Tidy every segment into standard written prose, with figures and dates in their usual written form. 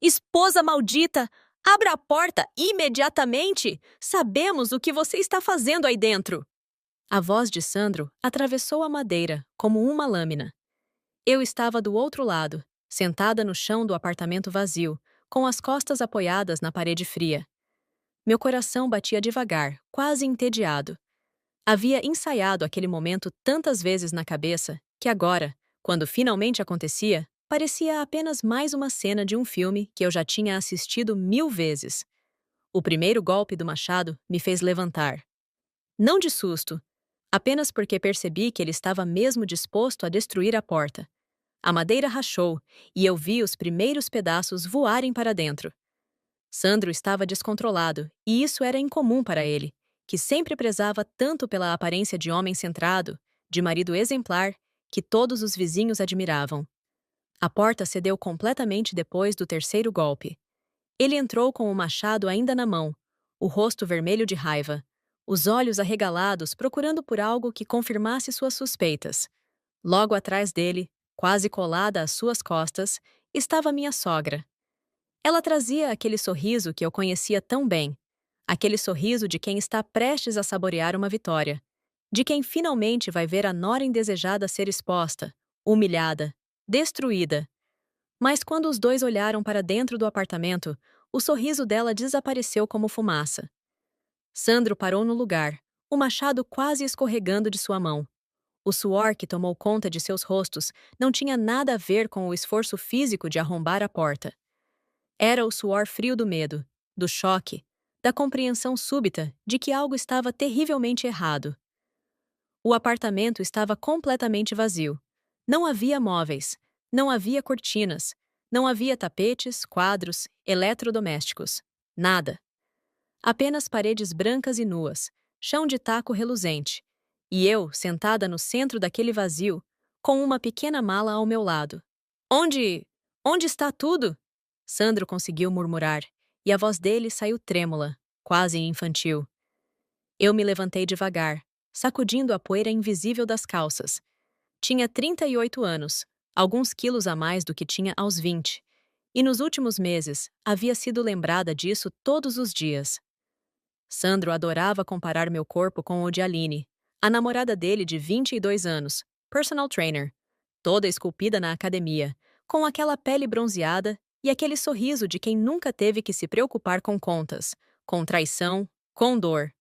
Esposa maldita! Abra a porta imediatamente! Sabemos o que você está fazendo aí dentro! A voz de Sandro atravessou a madeira como uma lâmina. Eu estava do outro lado, sentada no chão do apartamento vazio, com as costas apoiadas na parede fria. Meu coração batia devagar, quase entediado. Havia ensaiado aquele momento tantas vezes na cabeça que agora, quando finalmente acontecia, parecia apenas mais uma cena de um filme que eu já tinha assistido 1000 vezes. O primeiro golpe do machado me fez levantar. Não de susto, apenas porque percebi que ele estava mesmo disposto a destruir a porta. A madeira rachou e eu vi os primeiros pedaços voarem para dentro. Sandro estava descontrolado, e isso era incomum para ele, que sempre prezava tanto pela aparência de homem centrado, de marido exemplar, que todos os vizinhos admiravam. A porta cedeu completamente depois do terceiro golpe. Ele entrou com o machado ainda na mão, o rosto vermelho de raiva, os olhos arregalados procurando por algo que confirmasse suas suspeitas. Logo atrás dele, quase colada às suas costas, estava minha sogra. Ela trazia aquele sorriso que eu conhecia tão bem, aquele sorriso de quem está prestes a saborear uma vitória, de quem finalmente vai ver a nora indesejada ser exposta, humilhada, destruída. Mas quando os dois olharam para dentro do apartamento, o sorriso dela desapareceu como fumaça. Sandro parou no lugar, o machado quase escorregando de sua mão. O suor que tomou conta de seus rostos não tinha nada a ver com o esforço físico de arrombar a porta. Era o suor frio do medo, do choque, da compreensão súbita de que algo estava terrivelmente errado. O apartamento estava completamente vazio. Não havia móveis, não havia cortinas, não havia tapetes, quadros, eletrodomésticos. Nada. Apenas paredes brancas e nuas, chão de taco reluzente, e eu sentada no centro daquele vazio, com uma pequena mala ao meu lado. Onde? Onde está tudo? Sandro conseguiu murmurar, e a voz dele saiu trêmula, quase infantil. Eu me levantei devagar, sacudindo a poeira invisível das calças. Tinha 38 anos, alguns quilos a mais do que tinha aos 20, e nos últimos meses havia sido lembrada disso todos os dias. Sandro adorava comparar meu corpo com o de Aline, a namorada dele de 22 anos, personal trainer, toda esculpida na academia, com aquela pele bronzeada e aquele sorriso de quem nunca teve que se preocupar com contas, com traição, com dor.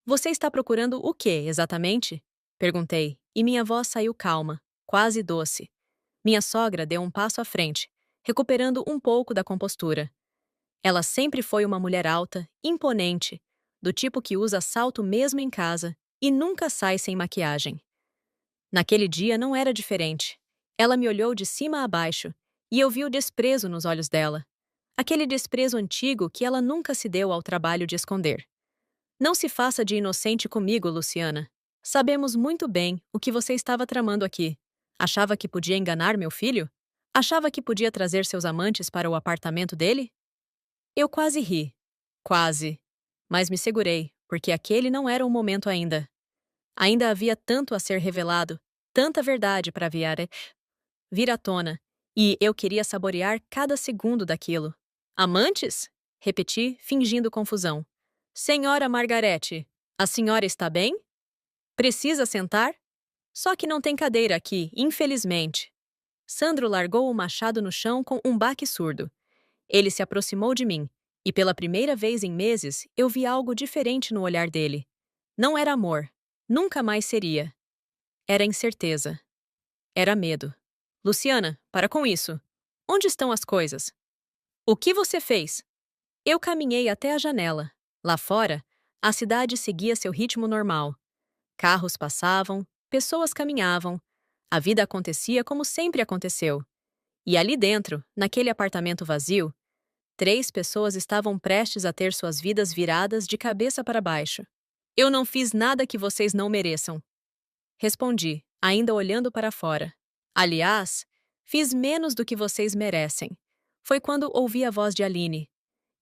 Você está procurando o quê, exatamente? Perguntei, e minha voz saiu calma, quase doce. Minha sogra deu um passo à frente, recuperando um pouco da compostura. Ela sempre foi uma mulher alta, imponente, do tipo que usa salto mesmo em casa e nunca sai sem maquiagem. Naquele dia não era diferente. Ela me olhou de cima a baixo e eu vi o desprezo nos olhos dela. Aquele desprezo antigo que ela nunca se deu ao trabalho de esconder. Não se faça de inocente comigo, Luciana. Sabemos muito bem o que você estava tramando aqui. Achava que podia enganar meu filho? Achava que podia trazer seus amantes para o apartamento dele? Eu quase ri. Quase. Mas me segurei, porque aquele não era o momento ainda. Ainda havia tanto a ser revelado, tanta verdade para vir à tona, e eu queria saborear cada segundo daquilo. Amantes? Repeti, fingindo confusão. Senhora Margarete, a senhora está bem? Precisa sentar? Só que não tem cadeira aqui, infelizmente. Sandro largou o machado no chão com um baque surdo. Ele se aproximou de mim, e pela primeira vez em meses eu vi algo diferente no olhar dele. Não era amor. Nunca mais seria. Era incerteza. Era medo. Luciana, para com isso. Onde estão as coisas? O que você fez? Eu caminhei até a janela. Lá fora, a cidade seguia seu ritmo normal. Carros passavam, pessoas caminhavam. A vida acontecia como sempre aconteceu. E ali dentro, naquele apartamento vazio, 3 pessoas estavam prestes a ter suas vidas viradas de cabeça para baixo. Eu não fiz nada que vocês não mereçam. Respondi, ainda olhando para fora. Aliás, fiz menos do que vocês merecem. Foi quando ouvi a voz de Aline.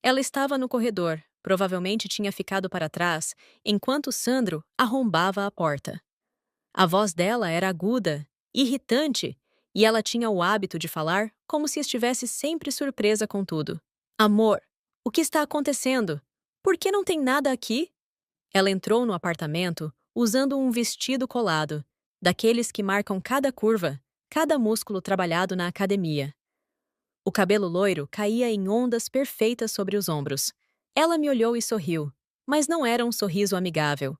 Ela estava no corredor, provavelmente tinha ficado para trás, enquanto Sandro arrombava a porta. A voz dela era aguda, irritante, E ela tinha o hábito de falar como se estivesse sempre surpresa com tudo. Amor, o que está acontecendo? Por que não tem nada aqui? Ela entrou no apartamento usando um vestido colado, daqueles que marcam cada curva, cada músculo trabalhado na academia. O cabelo loiro caía em ondas perfeitas sobre os ombros. Ela me olhou e sorriu, mas não era um sorriso amigável.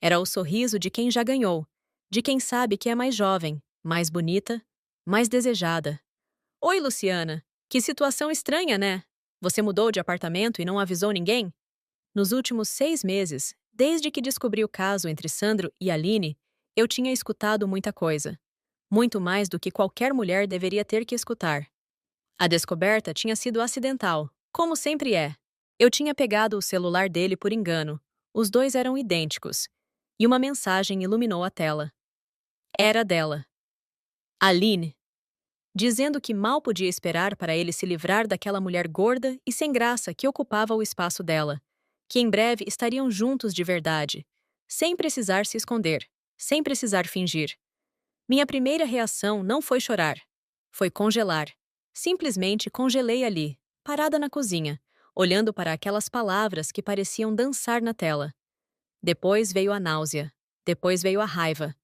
Era o sorriso de quem já ganhou, de quem sabe que é mais jovem, mais bonita, mais desejada. Oi, Luciana. Que situação estranha, né? Você mudou de apartamento e não avisou ninguém? Nos últimos 6 meses, desde que descobri o caso entre Sandro e Aline, eu tinha escutado muita coisa. Muito mais do que qualquer mulher deveria ter que escutar. A descoberta tinha sido acidental, como sempre é. Eu tinha pegado o celular dele por engano. Os dois eram idênticos. E uma mensagem iluminou a tela. Era dela. Aline. Dizendo que mal podia esperar para ele se livrar daquela mulher gorda e sem graça que ocupava o espaço dela. Que em breve estariam juntos de verdade. Sem precisar se esconder. Sem precisar fingir. Minha primeira reação não foi chorar. Foi congelar. Simplesmente congelei ali, parada na cozinha, olhando para aquelas palavras que pareciam dançar na tela. Depois veio a náusea. Depois veio a raiva.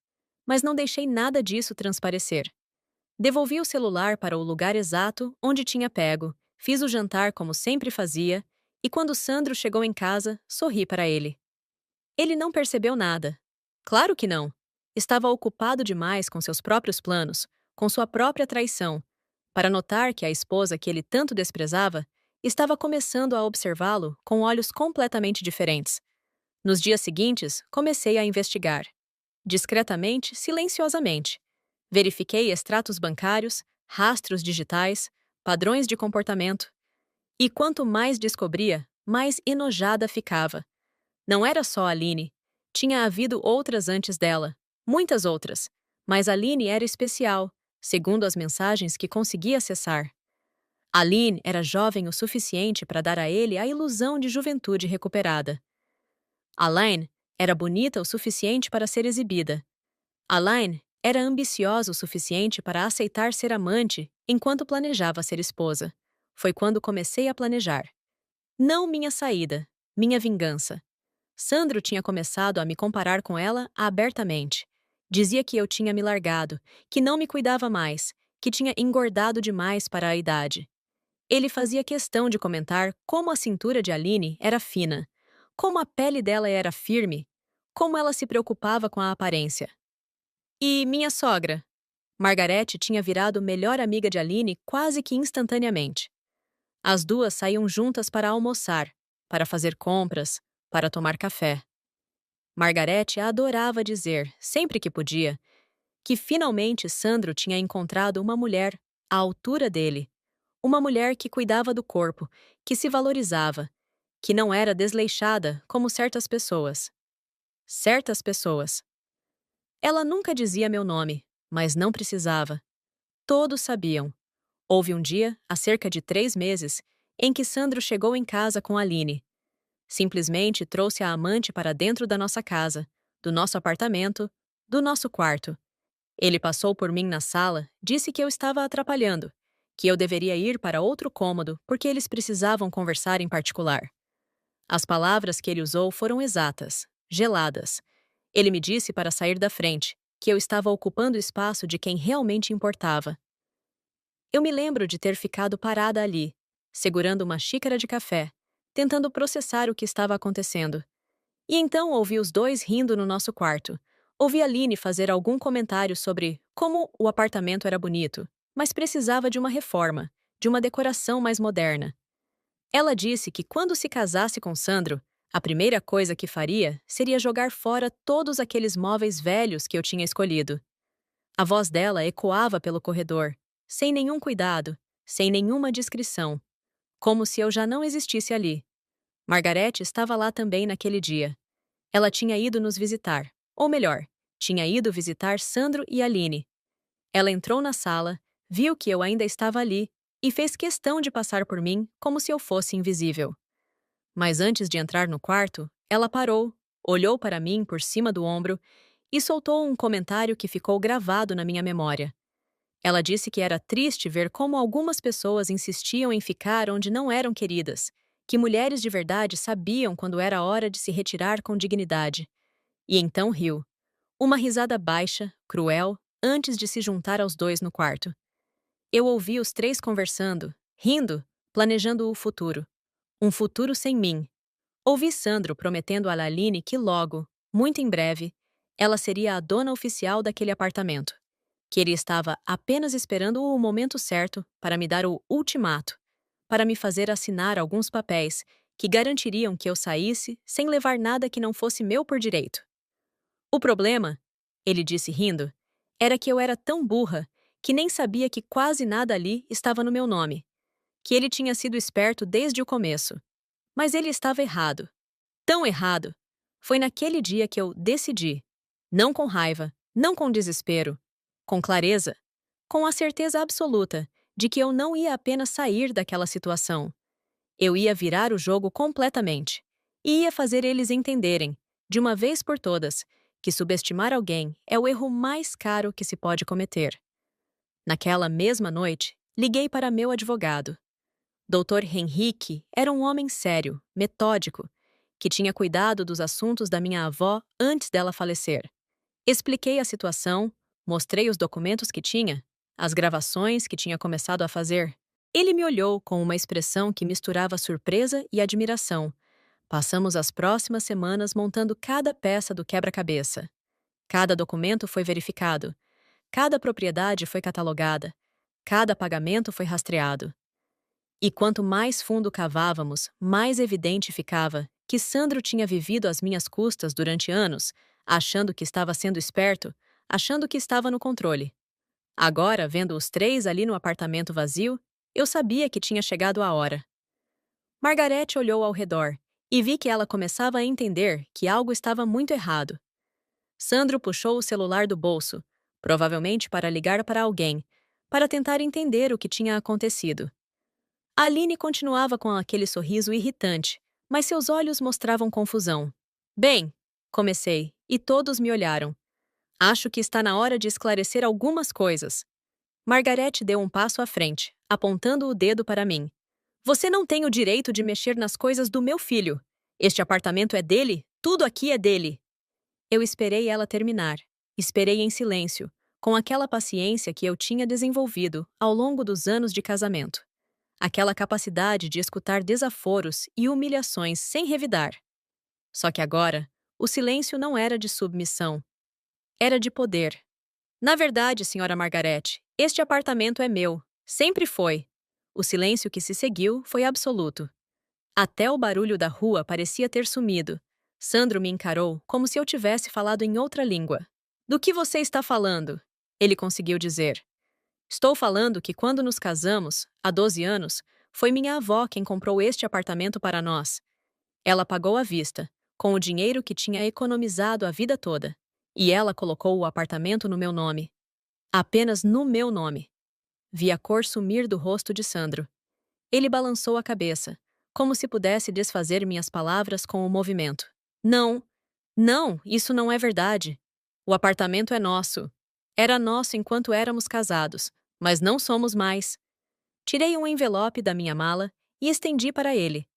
Mas não deixei nada disso transparecer. Devolvi o celular para o lugar exato onde tinha pego, fiz o jantar como sempre fazia, e quando Sandro chegou em casa, sorri para ele. Ele não percebeu nada. Claro que não. Estava ocupado demais com seus próprios planos, com sua própria traição, para notar que a esposa que ele tanto desprezava estava começando a observá-lo com olhos completamente diferentes. Nos dias seguintes, comecei a investigar. Discretamente, silenciosamente. Verifiquei extratos bancários, rastros digitais, padrões de comportamento. E quanto mais descobria, mais enojada ficava. Não era só a Aline. Tinha havido outras antes dela. Muitas outras. Mas a Aline era especial, segundo as mensagens que consegui acessar. Aline era jovem o suficiente para dar a ele a ilusão de juventude recuperada. Aline era bonita o suficiente para ser exibida. Aline era ambiciosa o suficiente para aceitar ser amante enquanto planejava ser esposa. Foi quando comecei a planejar. Não minha saída, minha vingança. Sandro tinha começado a me comparar com ela abertamente. Dizia que eu tinha me largado, que não me cuidava mais, que tinha engordado demais para a idade. Ele fazia questão de comentar como a cintura de Aline era fina, como a pele dela era firme, como ela se preocupava com a aparência. E minha sogra? Margarete tinha virado melhor amiga de Aline quase que instantaneamente. As duas saíam juntas para almoçar, para fazer compras, para tomar café. Margarete adorava dizer, sempre que podia, que finalmente Sandro tinha encontrado uma mulher à altura dele. Uma mulher que cuidava do corpo, que se valorizava, que não era desleixada como certas pessoas. Certas pessoas. Ela nunca dizia meu nome, mas não precisava. Todos sabiam. Houve um dia, há cerca de 3 meses, em que Sandro chegou em casa com Aline. Simplesmente trouxe a amante para dentro da nossa casa, do nosso apartamento, do nosso quarto. Ele passou por mim na sala, disse que eu estava atrapalhando, que eu deveria ir para outro cômodo porque eles precisavam conversar em particular. As palavras que ele usou foram exatas, geladas. Ele me disse para sair da frente, que eu estava ocupando o espaço de quem realmente importava. Eu me lembro de ter ficado parada ali, segurando uma xícara de café, tentando processar o que estava acontecendo. E então ouvi os dois rindo no nosso quarto. Ouvi a Aline fazer algum comentário sobre como o apartamento era bonito, mas precisava de uma reforma, de uma decoração mais moderna. Ela disse que quando se casasse com Sandro, a primeira coisa que faria seria jogar fora todos aqueles móveis velhos que eu tinha escolhido. A voz dela ecoava pelo corredor, sem nenhum cuidado, sem nenhuma discrição, como se eu já não existisse ali. Margarete estava lá também naquele dia. Ela tinha ido nos visitar, ou melhor, tinha ido visitar Sandro e Aline. Ela entrou na sala, viu que eu ainda estava ali e fez questão de passar por mim como se eu fosse invisível. Mas antes de entrar no quarto, ela parou, olhou para mim por cima do ombro e soltou um comentário que ficou gravado na minha memória. Ela disse que era triste ver como algumas pessoas insistiam em ficar onde não eram queridas, que mulheres de verdade sabiam quando era hora de se retirar com dignidade. E então riu. Uma risada baixa, cruel, antes de se juntar aos dois no quarto. Eu ouvi os três conversando, rindo, planejando o futuro. Um futuro sem mim. Ouvi Sandro prometendo a Laline que logo, muito em breve, ela seria a dona oficial daquele apartamento. Que ele estava apenas esperando o momento certo para me dar o ultimato, para me fazer assinar alguns papéis que garantiriam que eu saísse sem levar nada que não fosse meu por direito. O problema, ele disse rindo, era que eu era tão burra que nem sabia que quase nada ali estava no meu nome, que ele tinha sido esperto desde o começo. Mas ele estava errado. Tão errado. Foi naquele dia que eu decidi, não com raiva, não com desespero, com clareza, com a certeza absoluta de que eu não ia apenas sair daquela situação. Eu ia virar o jogo completamente e ia fazer eles entenderem, de uma vez por todas, que subestimar alguém é o erro mais caro que se pode cometer. Naquela mesma noite, liguei para meu advogado. Dr. Henrique era um homem sério, metódico, que tinha cuidado dos assuntos da minha avó antes dela falecer. Expliquei a situação, mostrei os documentos que tinha, as gravações que tinha começado a fazer. Ele me olhou com uma expressão que misturava surpresa e admiração. Passamos as próximas semanas montando cada peça do quebra-cabeça. Cada documento foi verificado, cada propriedade foi catalogada, cada pagamento foi rastreado. E quanto mais fundo cavávamos, mais evidente ficava que Sandro tinha vivido às minhas custas durante anos, achando que estava sendo esperto, achando que estava no controle. Agora, vendo os três ali no apartamento vazio, eu sabia que tinha chegado a hora. Margarete olhou ao redor e vi que ela começava a entender que algo estava muito errado. Sandro puxou o celular do bolso, provavelmente para ligar para alguém, para tentar entender o que tinha acontecido. Aline continuava com aquele sorriso irritante, mas seus olhos mostravam confusão. Bem, comecei, e todos me olharam. Acho que está na hora de esclarecer algumas coisas. Margarete deu um passo à frente, apontando o dedo para mim. Você não tem o direito de mexer nas coisas do meu filho. Este apartamento é dele, tudo aqui é dele. Eu esperei ela terminar. Esperei em silêncio, com aquela paciência que eu tinha desenvolvido ao longo dos anos de casamento. Aquela capacidade de escutar desaforos e humilhações sem revidar. Só que agora, o silêncio não era de submissão. Era de poder. Na verdade, senhora Margarete, este apartamento é meu. Sempre foi. O silêncio que se seguiu foi absoluto. Até o barulho da rua parecia ter sumido. Sandro me encarou como se eu tivesse falado em outra língua. Do que você está falando? Ele conseguiu dizer. Estou falando que quando nos casamos, há 12 anos, foi minha avó quem comprou este apartamento para nós. Ela pagou à vista, com o dinheiro que tinha economizado a vida toda. E ela colocou o apartamento no meu nome. Apenas no meu nome. Vi a cor sumir do rosto de Sandro. Ele balançou a cabeça, como se pudesse desfazer minhas palavras com o movimento. Não, não, isso não é verdade. O apartamento é nosso. Era nosso enquanto éramos casados, mas não somos mais. Tirei um envelope da minha mala e estendi para ele.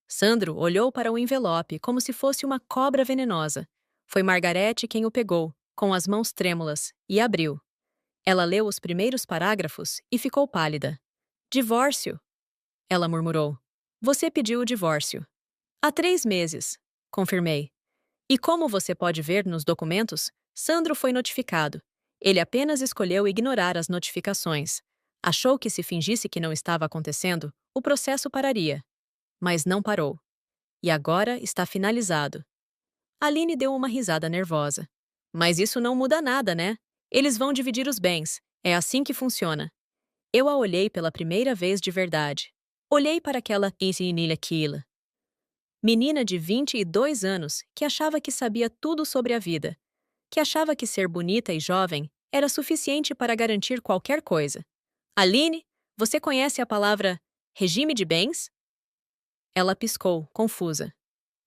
Sandro olhou para o envelope como se fosse uma cobra venenosa. Foi Margarete quem o pegou, com as mãos trêmulas, e abriu. Ela leu os primeiros parágrafos e ficou pálida. Divórcio, ela murmurou. Você pediu o divórcio. Há 3 meses, confirmei. E como você pode ver nos documentos, Sandro foi notificado. Ele apenas escolheu ignorar as notificações. Achou que se fingisse que não estava acontecendo, o processo pararia. Mas não parou. E agora está finalizado. Aline deu uma risada nervosa. Mas isso não muda nada, né? Eles vão dividir os bens. É assim que funciona. Eu a olhei pela primeira vez de verdade. Olhei para aquela Kila, menina de 22 anos que achava que sabia tudo sobre a vida, que achava que ser bonita e jovem era suficiente para garantir qualquer coisa. Aline, você conhece a palavra regime de bens? Ela piscou, confusa.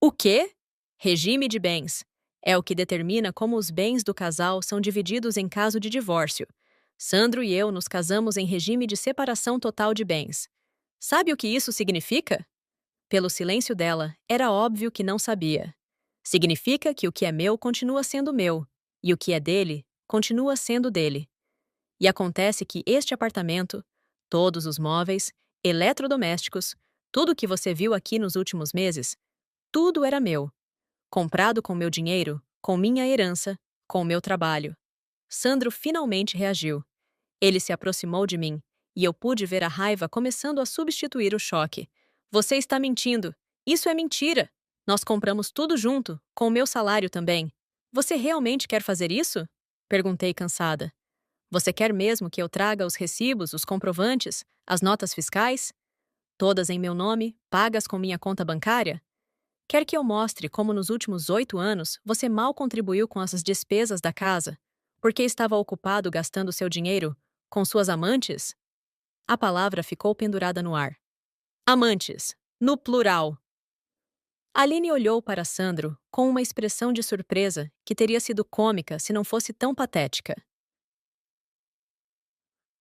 O quê? Regime de bens. É o que determina como os bens do casal são divididos em caso de divórcio. Sandro e eu nos casamos em regime de separação total de bens. Sabe o que isso significa? Pelo silêncio dela, era óbvio que não sabia. Significa que o que é meu continua sendo meu, e o que é dele continua sendo dele. E acontece que este apartamento, todos os móveis, eletrodomésticos, tudo que você viu aqui nos últimos meses, tudo era meu. Comprado com meu dinheiro, com minha herança, com meu trabalho. Sandro finalmente reagiu. Ele se aproximou de mim, e eu pude ver a raiva começando a substituir o choque. Você está mentindo. Isso é mentira. Nós compramos tudo junto, com o meu salário também. Você realmente quer fazer isso? Perguntei cansada. Você quer mesmo que eu traga os recibos, os comprovantes, as notas fiscais? Todas em meu nome, pagas com minha conta bancária? Quer que eu mostre como nos últimos 8 anos você mal contribuiu com as despesas da casa, porque estava ocupado gastando seu dinheiro com suas amantes? A palavra ficou pendurada no ar. Amantes, no plural. Aline olhou para Sandro com uma expressão de surpresa que teria sido cômica se não fosse tão patética.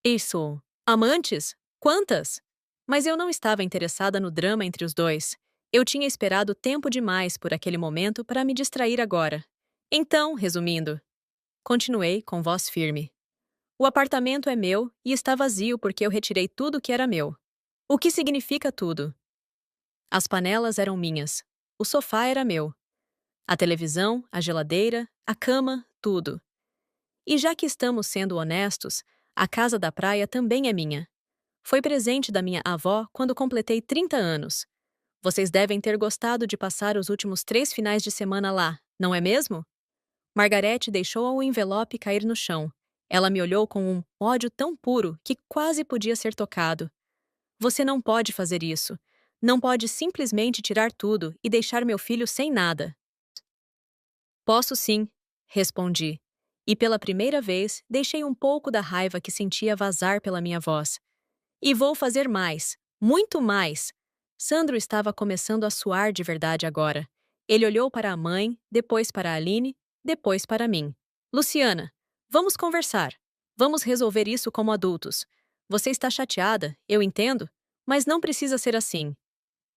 Isso. Amantes? Quantas? Mas eu não estava interessada no drama entre os dois. Eu tinha esperado tempo demais por aquele momento para me distrair agora. Então, resumindo, continuei com voz firme. O apartamento é meu e está vazio porque eu retirei tudo que era meu. O que significa tudo? As panelas eram minhas. O sofá era meu. A televisão, a geladeira, a cama, tudo. E já que estamos sendo honestos, a casa da praia também é minha. Foi presente da minha avó quando completei 30 anos. Vocês devem ter gostado de passar os últimos 3 finais de semana lá, não é mesmo? Margarete deixou o envelope cair no chão. Ela me olhou com um ódio tão puro que quase podia ser tocado. Você não pode fazer isso. Não pode simplesmente tirar tudo e deixar meu filho sem nada. Posso sim, respondi. E pela primeira vez deixei um pouco da raiva que sentia vazar pela minha voz. E vou fazer mais, muito mais. Sandro estava começando a suar de verdade agora. Ele olhou para a mãe, depois para a Aline, depois para mim. Luciana, vamos conversar. Vamos resolver isso como adultos. Você está chateada, eu entendo, mas não precisa ser assim.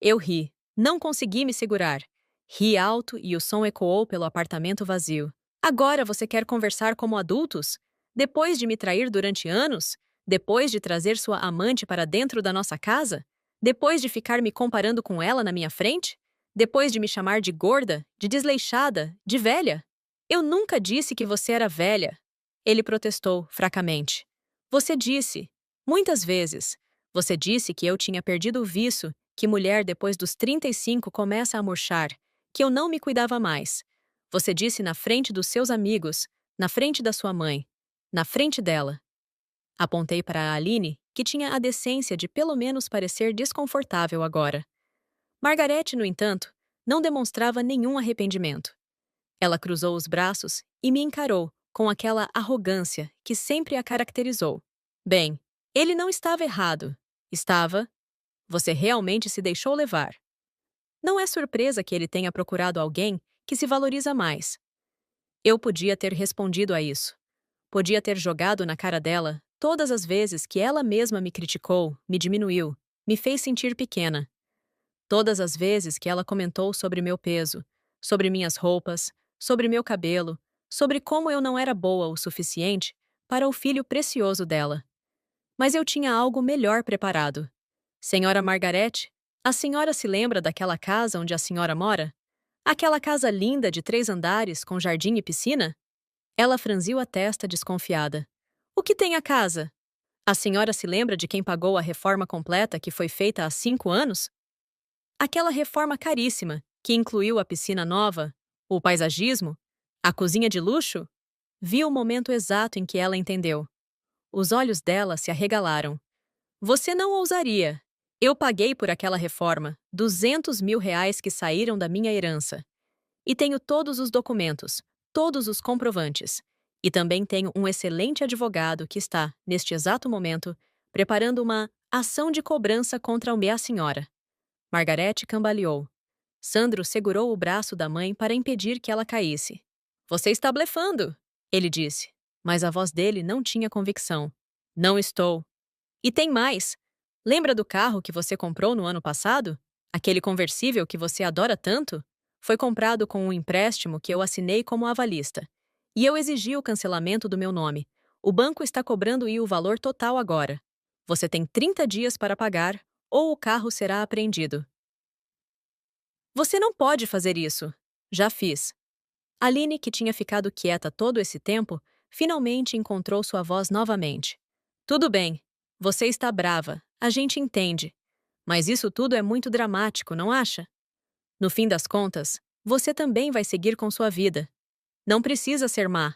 Eu ri. Não consegui me segurar. Ri alto e o som ecoou pelo apartamento vazio. Agora você quer conversar como adultos? Depois de me trair durante anos? Depois de trazer sua amante para dentro da nossa casa? Depois de ficar me comparando com ela na minha frente? Depois de me chamar de gorda, de desleixada, de velha? Eu nunca disse que você era velha. Ele protestou, fracamente. Você disse, muitas vezes. Você disse que eu tinha perdido o viço, que mulher depois dos 35 começa a murchar, que eu não me cuidava mais. Você disse na frente dos seus amigos, na frente da sua mãe, na frente dela. Apontei para a Aline, que tinha a decência de pelo menos parecer desconfortável agora. Margarete, no entanto, não demonstrava nenhum arrependimento. Ela cruzou os braços e me encarou com aquela arrogância que sempre a caracterizou. Bem, ele não estava errado. Estava. Você realmente se deixou levar. Não é surpresa que ele tenha procurado alguém que se valoriza mais. Eu podia ter respondido a isso. Podia ter jogado na cara dela todas as vezes que ela mesma me criticou, me diminuiu, me fez sentir pequena. Todas as vezes que ela comentou sobre meu peso, sobre minhas roupas, sobre meu cabelo, sobre como eu não era boa o suficiente para o filho precioso dela. Mas eu tinha algo melhor preparado. Senhora Margarete, a senhora se lembra daquela casa onde a senhora mora? Aquela casa linda de 3 andares com jardim e piscina? Ela franziu a testa desconfiada. O que tem a casa? A senhora se lembra de quem pagou a reforma completa que foi feita há 5 anos? Aquela reforma caríssima, que incluiu a piscina nova, o paisagismo, a cozinha de luxo? Vi o momento exato em que ela entendeu. Os olhos dela se arregalaram. Você não ousaria. Eu paguei por aquela reforma, 200 mil reais que saíram da minha herança. E tenho todos os documentos, todos os comprovantes. E também tenho um excelente advogado que está, neste exato momento, preparando uma ação de cobrança contra a senhora. Margarete cambaleou. Sandro segurou o braço da mãe para impedir que ela caísse. Você está blefando, ele disse, mas a voz dele não tinha convicção. Não estou. E tem mais. Lembra do carro que você comprou no ano passado? Aquele conversível que você adora tanto? Foi comprado com um empréstimo que eu assinei como avalista. E eu exigi o cancelamento do meu nome. O banco está cobrando o valor total agora. Você tem 30 dias para pagar, ou o carro será apreendido. Você não pode fazer isso. Já fiz. Aline, que tinha ficado quieta todo esse tempo, finalmente encontrou sua voz novamente. Tudo bem. Você está brava. A gente entende. Mas isso tudo é muito dramático, não acha? No fim das contas, você também vai seguir com sua vida. Não precisa ser má.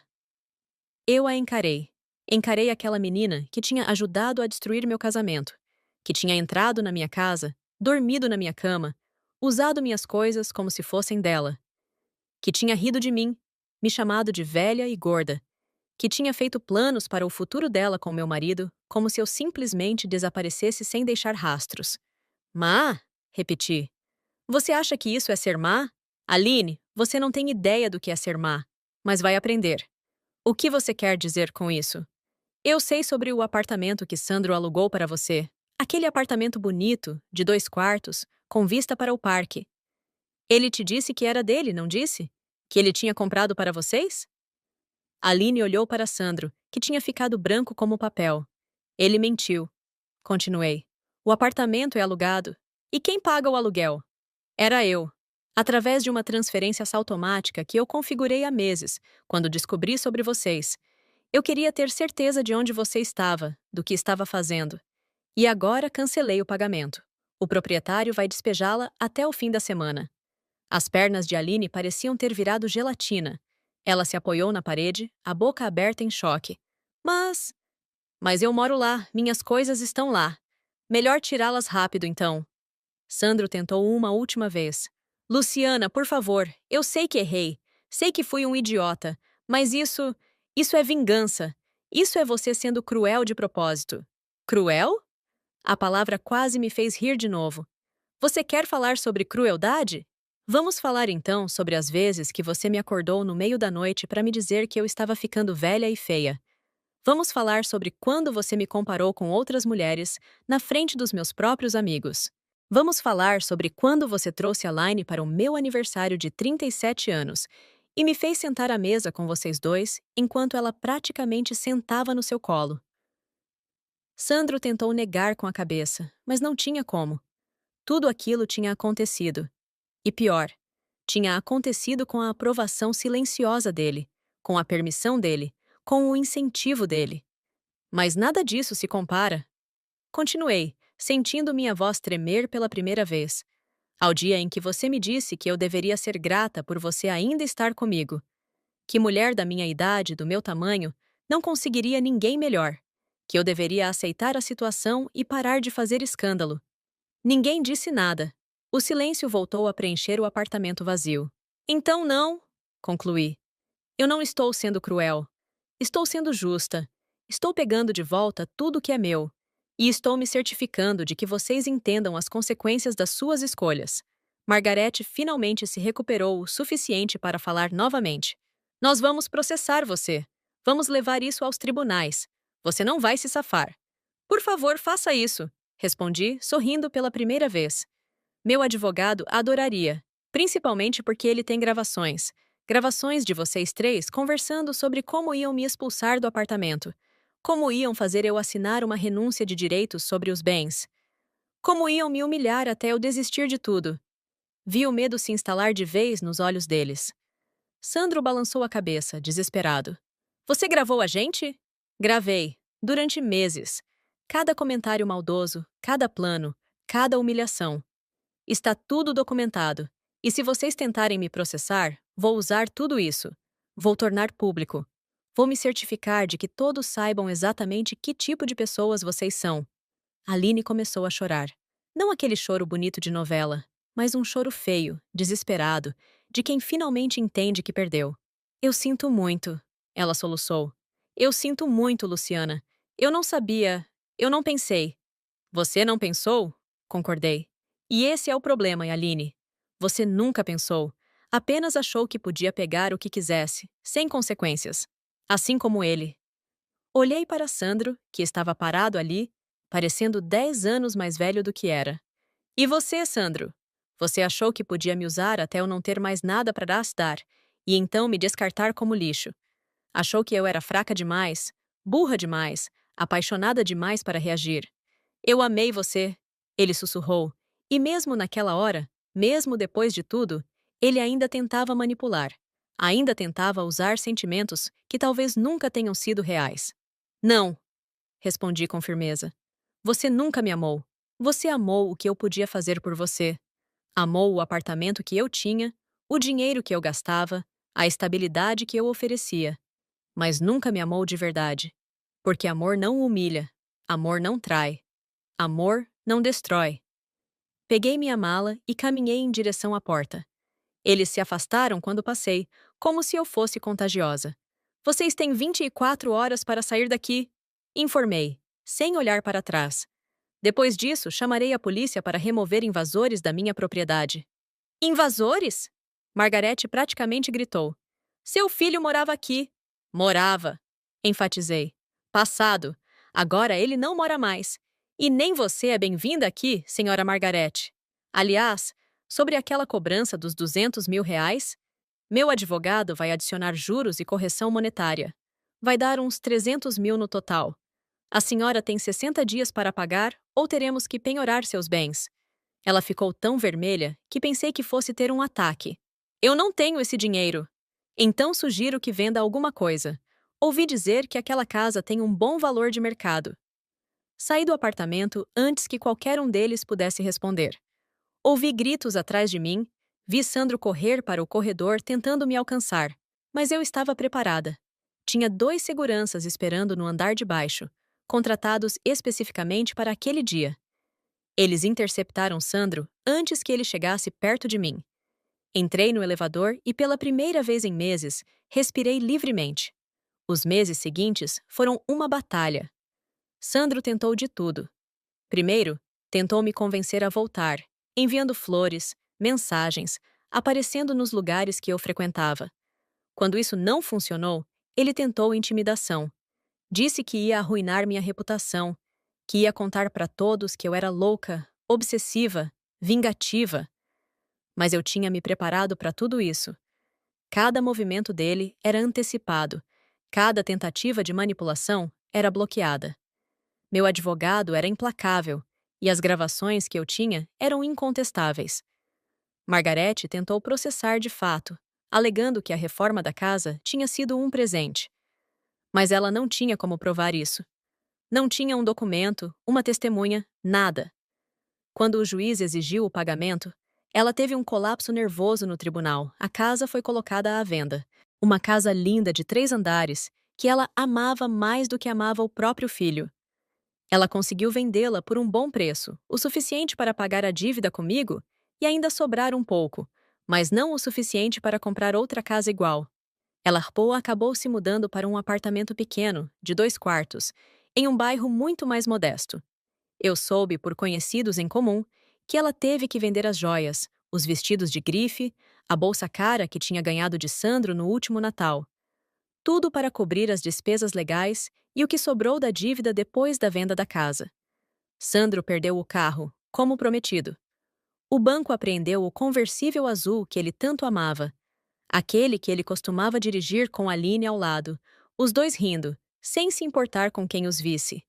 Eu a encarei. Encarei aquela menina que tinha ajudado a destruir meu casamento, que tinha entrado na minha casa, dormido na minha cama, usado minhas coisas como se fossem dela, que tinha rido de mim, me chamado de velha e gorda, que tinha feito planos para o futuro dela com meu marido, como se eu simplesmente desaparecesse sem deixar rastros. Má? Repeti. Você acha que isso é ser má? Aline, você não tem ideia do que é ser má, mas vai aprender. O que você quer dizer com isso? Eu sei sobre o apartamento que Sandro alugou para você. Aquele apartamento bonito, de 2 quartos, com vista para o parque. Ele te disse que era dele, não disse? Que ele tinha comprado para vocês? Aline olhou para Sandro, que tinha ficado branco como papel. Ele mentiu. Continuei. O apartamento é alugado. E quem paga o aluguel? Era eu. Através de uma transferência automática que eu configurei há meses, quando descobri sobre vocês. Eu queria ter certeza de onde você estava, do que estava fazendo. E agora cancelei o pagamento. O proprietário vai despejá-la até o fim da semana. As pernas de Aline pareciam ter virado gelatina. Ela se apoiou na parede, a boca aberta em choque. Mas. Mas eu moro lá, minhas coisas estão lá. Melhor tirá-las rápido, então. Sandro tentou uma última vez. Luciana, por favor, eu sei que errei. Sei que fui um idiota. Mas isso. Isso é vingança. Isso é você sendo cruel de propósito. Cruel? A palavra quase me fez rir de novo. Você quer falar sobre crueldade? Vamos falar então sobre as vezes que você me acordou no meio da noite para me dizer que eu estava ficando velha e feia. Vamos falar sobre quando você me comparou com outras mulheres na frente dos meus próprios amigos. Vamos falar sobre quando você trouxe a Line para o meu aniversário de 37 anos e me fez sentar à mesa com vocês dois enquanto ela praticamente sentava no seu colo. Sandro tentou negar com a cabeça, mas não tinha como. Tudo aquilo tinha acontecido. E pior, tinha acontecido com a aprovação silenciosa dele, com a permissão dele, com o incentivo dele. Mas nada disso se compara. Continuei, sentindo minha voz tremer pela primeira vez. Ao dia em que você me disse que eu deveria ser grata por você ainda estar comigo. Que mulher da minha idade, do meu tamanho, não conseguiria ninguém melhor. Que eu deveria aceitar a situação e parar de fazer escândalo. Ninguém disse nada. O silêncio voltou a preencher o apartamento vazio. Então não, concluí. Eu não estou sendo cruel. Estou sendo justa. Estou pegando de volta tudo que é meu. E estou me certificando de que vocês entendam as consequências das suas escolhas. Margarete finalmente se recuperou o suficiente para falar novamente. Nós vamos processar você. Vamos levar isso aos tribunais. Você não vai se safar. Por favor, faça isso, respondi, sorrindo pela primeira vez. Meu advogado adoraria, principalmente porque ele tem gravações. Gravações de vocês três conversando sobre como iam me expulsar do apartamento. Como iam fazer eu assinar uma renúncia de direitos sobre os bens. Como iam me humilhar até eu desistir de tudo. Vi o medo se instalar de vez nos olhos deles. Sandro balançou a cabeça, desesperado. Você gravou a gente? Gravei, durante meses. Cada comentário maldoso, cada plano, cada humilhação. Está tudo documentado. E se vocês tentarem me processar, vou usar tudo isso. Vou tornar público. Vou me certificar de que todos saibam exatamente que tipo de pessoas vocês são. Aline começou a chorar. Não aquele choro bonito de novela, mas um choro feio, desesperado, de quem finalmente entende que perdeu. Eu sinto muito, ela soluçou. Eu sinto muito, Luciana. Eu não sabia. Eu não pensei. Você não pensou? Concordei. E esse é o problema, Aline. Você nunca pensou. Apenas achou que podia pegar o que quisesse, sem consequências. Assim como ele. Olhei para Sandro, que estava parado ali, parecendo 10 anos mais velho do que era. E você, Sandro? Você achou que podia me usar até eu não ter mais nada para lhes dar, e então me descartar como lixo. Achou que eu era fraca demais, burra demais, apaixonada demais para reagir. Eu amei você, ele sussurrou, e mesmo naquela hora, mesmo depois de tudo, ele ainda tentava manipular. Ainda tentava usar sentimentos que talvez nunca tenham sido reais. Não, respondi com firmeza. Você nunca me amou. Você amou o que eu podia fazer por você. Amou o apartamento que eu tinha, o dinheiro que eu gastava, a estabilidade que eu oferecia. Mas nunca me amou de verdade. Porque amor não humilha, amor não trai, amor não destrói. Peguei minha mala e caminhei em direção à porta. Eles se afastaram quando passei, como se eu fosse contagiosa. Vocês têm 24 horas para sair daqui, informei, sem olhar para trás. Depois disso, chamarei a polícia para remover invasores da minha propriedade. Invasores? Margarete praticamente gritou. Seu filho morava aqui. Morava, enfatizei. Passado. Agora ele não mora mais. E nem você é bem-vinda aqui, senhora Margarete. Aliás, sobre aquela cobrança dos 200 mil reais, meu advogado vai adicionar juros e correção monetária. Vai dar uns 300 mil no total. A senhora tem 60 dias para pagar ou teremos que penhorar seus bens. Ela ficou tão vermelha que pensei que fosse ter um ataque. Eu não tenho esse dinheiro. Então sugiro que venda alguma coisa. Ouvi dizer que aquela casa tem um bom valor de mercado. Saí do apartamento antes que qualquer um deles pudesse responder. Ouvi gritos atrás de mim, vi Sandro correr para o corredor tentando me alcançar, mas eu estava preparada. Tinha 2 seguranças esperando no andar de baixo, contratados especificamente para aquele dia. Eles interceptaram Sandro antes que ele chegasse perto de mim. Entrei no elevador e, pela primeira vez em meses, respirei livremente. Os meses seguintes foram uma batalha. Sandro tentou de tudo. Primeiro, tentou me convencer a voltar, enviando flores, mensagens, aparecendo nos lugares que eu frequentava. Quando isso não funcionou, ele tentou intimidação. Disse que ia arruinar minha reputação, que ia contar para todos que eu era louca, obsessiva, vingativa. Mas eu tinha me preparado para tudo isso. Cada movimento dele era antecipado, cada tentativa de manipulação era bloqueada. Meu advogado era implacável e as gravações que eu tinha eram incontestáveis. Margarete tentou processar de fato, alegando que a reforma da casa tinha sido um presente. Mas ela não tinha como provar isso. Não tinha um documento, uma testemunha, nada. Quando o juiz exigiu o pagamento, ela teve um colapso nervoso no tribunal. A casa foi colocada à venda. Uma casa linda de 3 andares, que ela amava mais do que amava o próprio filho. Ela conseguiu vendê-la por um bom preço, o suficiente para pagar a dívida comigo e ainda sobrar um pouco, mas não o suficiente para comprar outra casa igual. Ela acabou se mudando para um apartamento pequeno, de 2 quartos, em um bairro muito mais modesto. Eu soube, por conhecidos em comum, que ela teve que vender as joias, os vestidos de grife, a bolsa cara que tinha ganhado de Sandro no último Natal. Tudo para cobrir as despesas legais e o que sobrou da dívida depois da venda da casa. Sandro perdeu o carro, como prometido. O banco apreendeu o conversível azul que ele tanto amava, aquele que ele costumava dirigir com Aline ao lado, os dois rindo, sem se importar com quem os visse.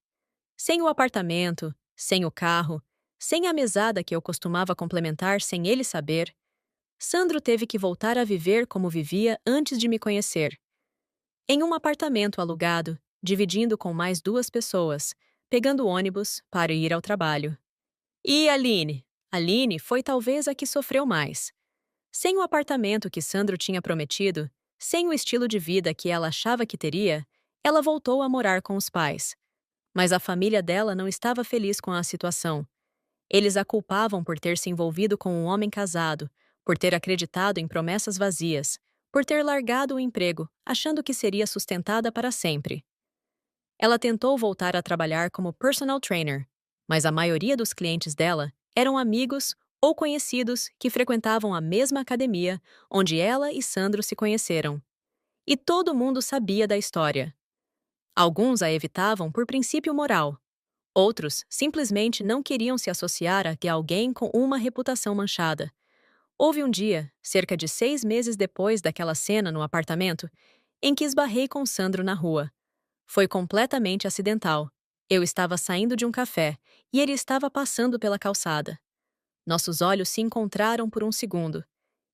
Sem o apartamento, sem o carro, sem a mesada que eu costumava complementar sem ele saber, Sandro teve que voltar a viver como vivia antes de me conhecer. Em um apartamento alugado, dividindo com mais 2 pessoas, pegando ônibus para ir ao trabalho. E Aline? Aline foi talvez a que sofreu mais. Sem o apartamento que Sandro tinha prometido, sem o estilo de vida que ela achava que teria, ela voltou a morar com os pais. Mas a família dela não estava feliz com a situação. Eles a culpavam por ter se envolvido com um homem casado, por ter acreditado em promessas vazias, por ter largado o emprego, achando que seria sustentada para sempre. Ela tentou voltar a trabalhar como personal trainer, mas a maioria dos clientes dela eram amigos ou conhecidos que frequentavam a mesma academia onde ela e Sandro se conheceram. E todo mundo sabia da história. Alguns a evitavam por princípio moral. Outros simplesmente não queriam se associar a alguém com uma reputação manchada. Houve um dia, cerca de 6 meses depois daquela cena no apartamento, em que esbarrei com Sandro na rua. Foi completamente acidental. Eu estava saindo de um café e ele estava passando pela calçada. Nossos olhos se encontraram por um segundo.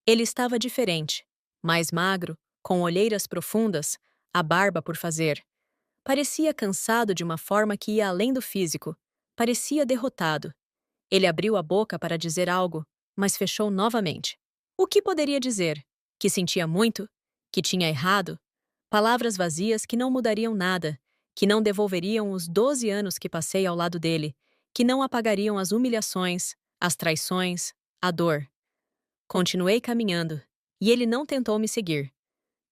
Ele estava diferente, mais magro, com olheiras profundas, a barba por fazer. Parecia cansado de uma forma que ia além do físico. Parecia derrotado. Ele abriu a boca para dizer algo, mas fechou novamente. O que poderia dizer? Que sentia muito? Que tinha errado? Palavras vazias que não mudariam nada, que não devolveriam os 12 anos que passei ao lado dele, que não apagariam as humilhações, as traições, a dor. Continuei caminhando, e ele não tentou me seguir.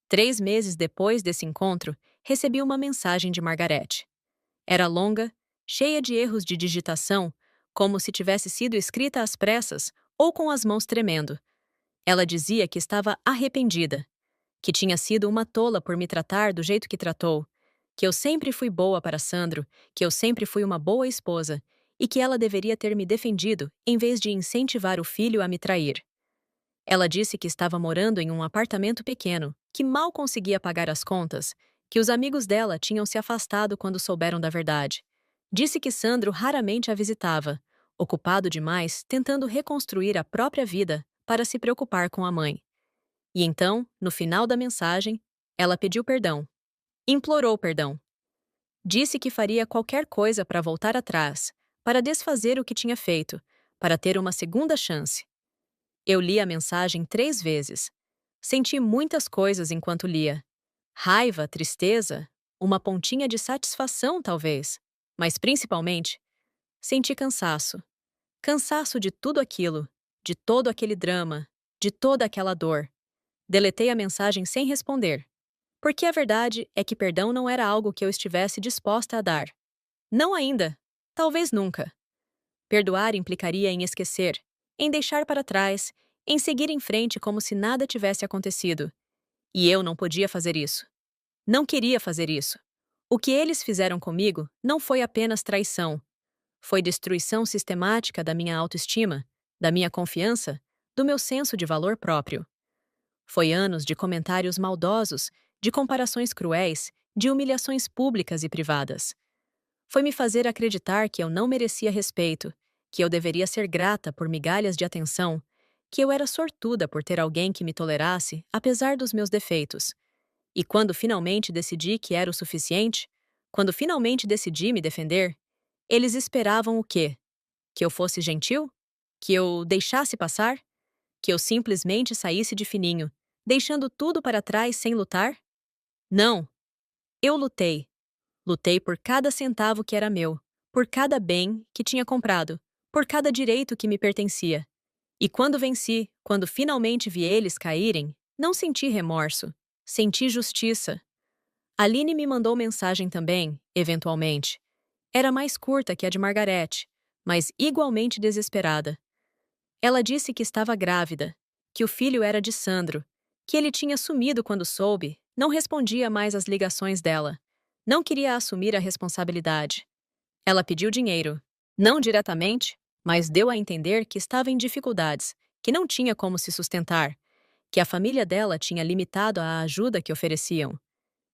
3 meses depois desse encontro, recebi uma mensagem de Margarete. Era longa, cheia de erros de digitação, como se tivesse sido escrita às pressas ou com as mãos tremendo. Ela dizia que estava arrependida, que tinha sido uma tola por me tratar do jeito que tratou, que eu sempre fui boa para Sandro, que eu sempre fui uma boa esposa e que ela deveria ter me defendido em vez de incentivar o filho a me trair. Ela disse que estava morando em um apartamento pequeno, que mal conseguia pagar as contas, que os amigos dela tinham se afastado quando souberam da verdade. Disse que Sandro raramente a visitava, ocupado demais tentando reconstruir a própria vida para se preocupar com a mãe. E então, no final da mensagem, ela pediu perdão. Implorou perdão. Disse que faria qualquer coisa para voltar atrás, para desfazer o que tinha feito, para ter uma segunda chance. Eu li a mensagem 3 vezes. Senti muitas coisas enquanto lia. Raiva, tristeza, uma pontinha de satisfação, talvez. Mas, principalmente, senti cansaço. Cansaço de tudo aquilo, de todo aquele drama, de toda aquela dor. Deletei a mensagem sem responder. Porque a verdade é que perdão não era algo que eu estivesse disposta a dar. Não ainda. Talvez nunca. Perdoar implicaria em esquecer, em deixar para trás, em seguir em frente como se nada tivesse acontecido. E eu não podia fazer isso. Não queria fazer isso. O que eles fizeram comigo não foi apenas traição. Foi destruição sistemática da minha autoestima, da minha confiança, do meu senso de valor próprio. Foi anos de comentários maldosos, de comparações cruéis, de humilhações públicas e privadas. Foi me fazer acreditar que eu não merecia respeito, que eu deveria ser grata por migalhas de atenção, que eu era sortuda por ter alguém que me tolerasse, apesar dos meus defeitos. E quando finalmente decidi que era o suficiente, quando finalmente decidi me defender, eles esperavam o quê? Que eu fosse gentil? Que eu deixasse passar? Que eu simplesmente saísse de fininho, deixando tudo para trás sem lutar? Não! Eu lutei. Lutei por cada centavo que era meu, por cada bem que tinha comprado, por cada direito que me pertencia. E quando venci, quando finalmente vi eles caírem, não senti remorso, senti justiça. Aline me mandou mensagem também, eventualmente. Era mais curta que a de Margarete, mas igualmente desesperada. Ela disse que estava grávida, que o filho era de Sandro, que ele tinha sumido quando soube, não respondia mais às ligações dela. Não queria assumir a responsabilidade. Ela pediu dinheiro. Não diretamente, mas deu a entender que estava em dificuldades, que não tinha como se sustentar, que a família dela tinha limitado a ajuda que ofereciam.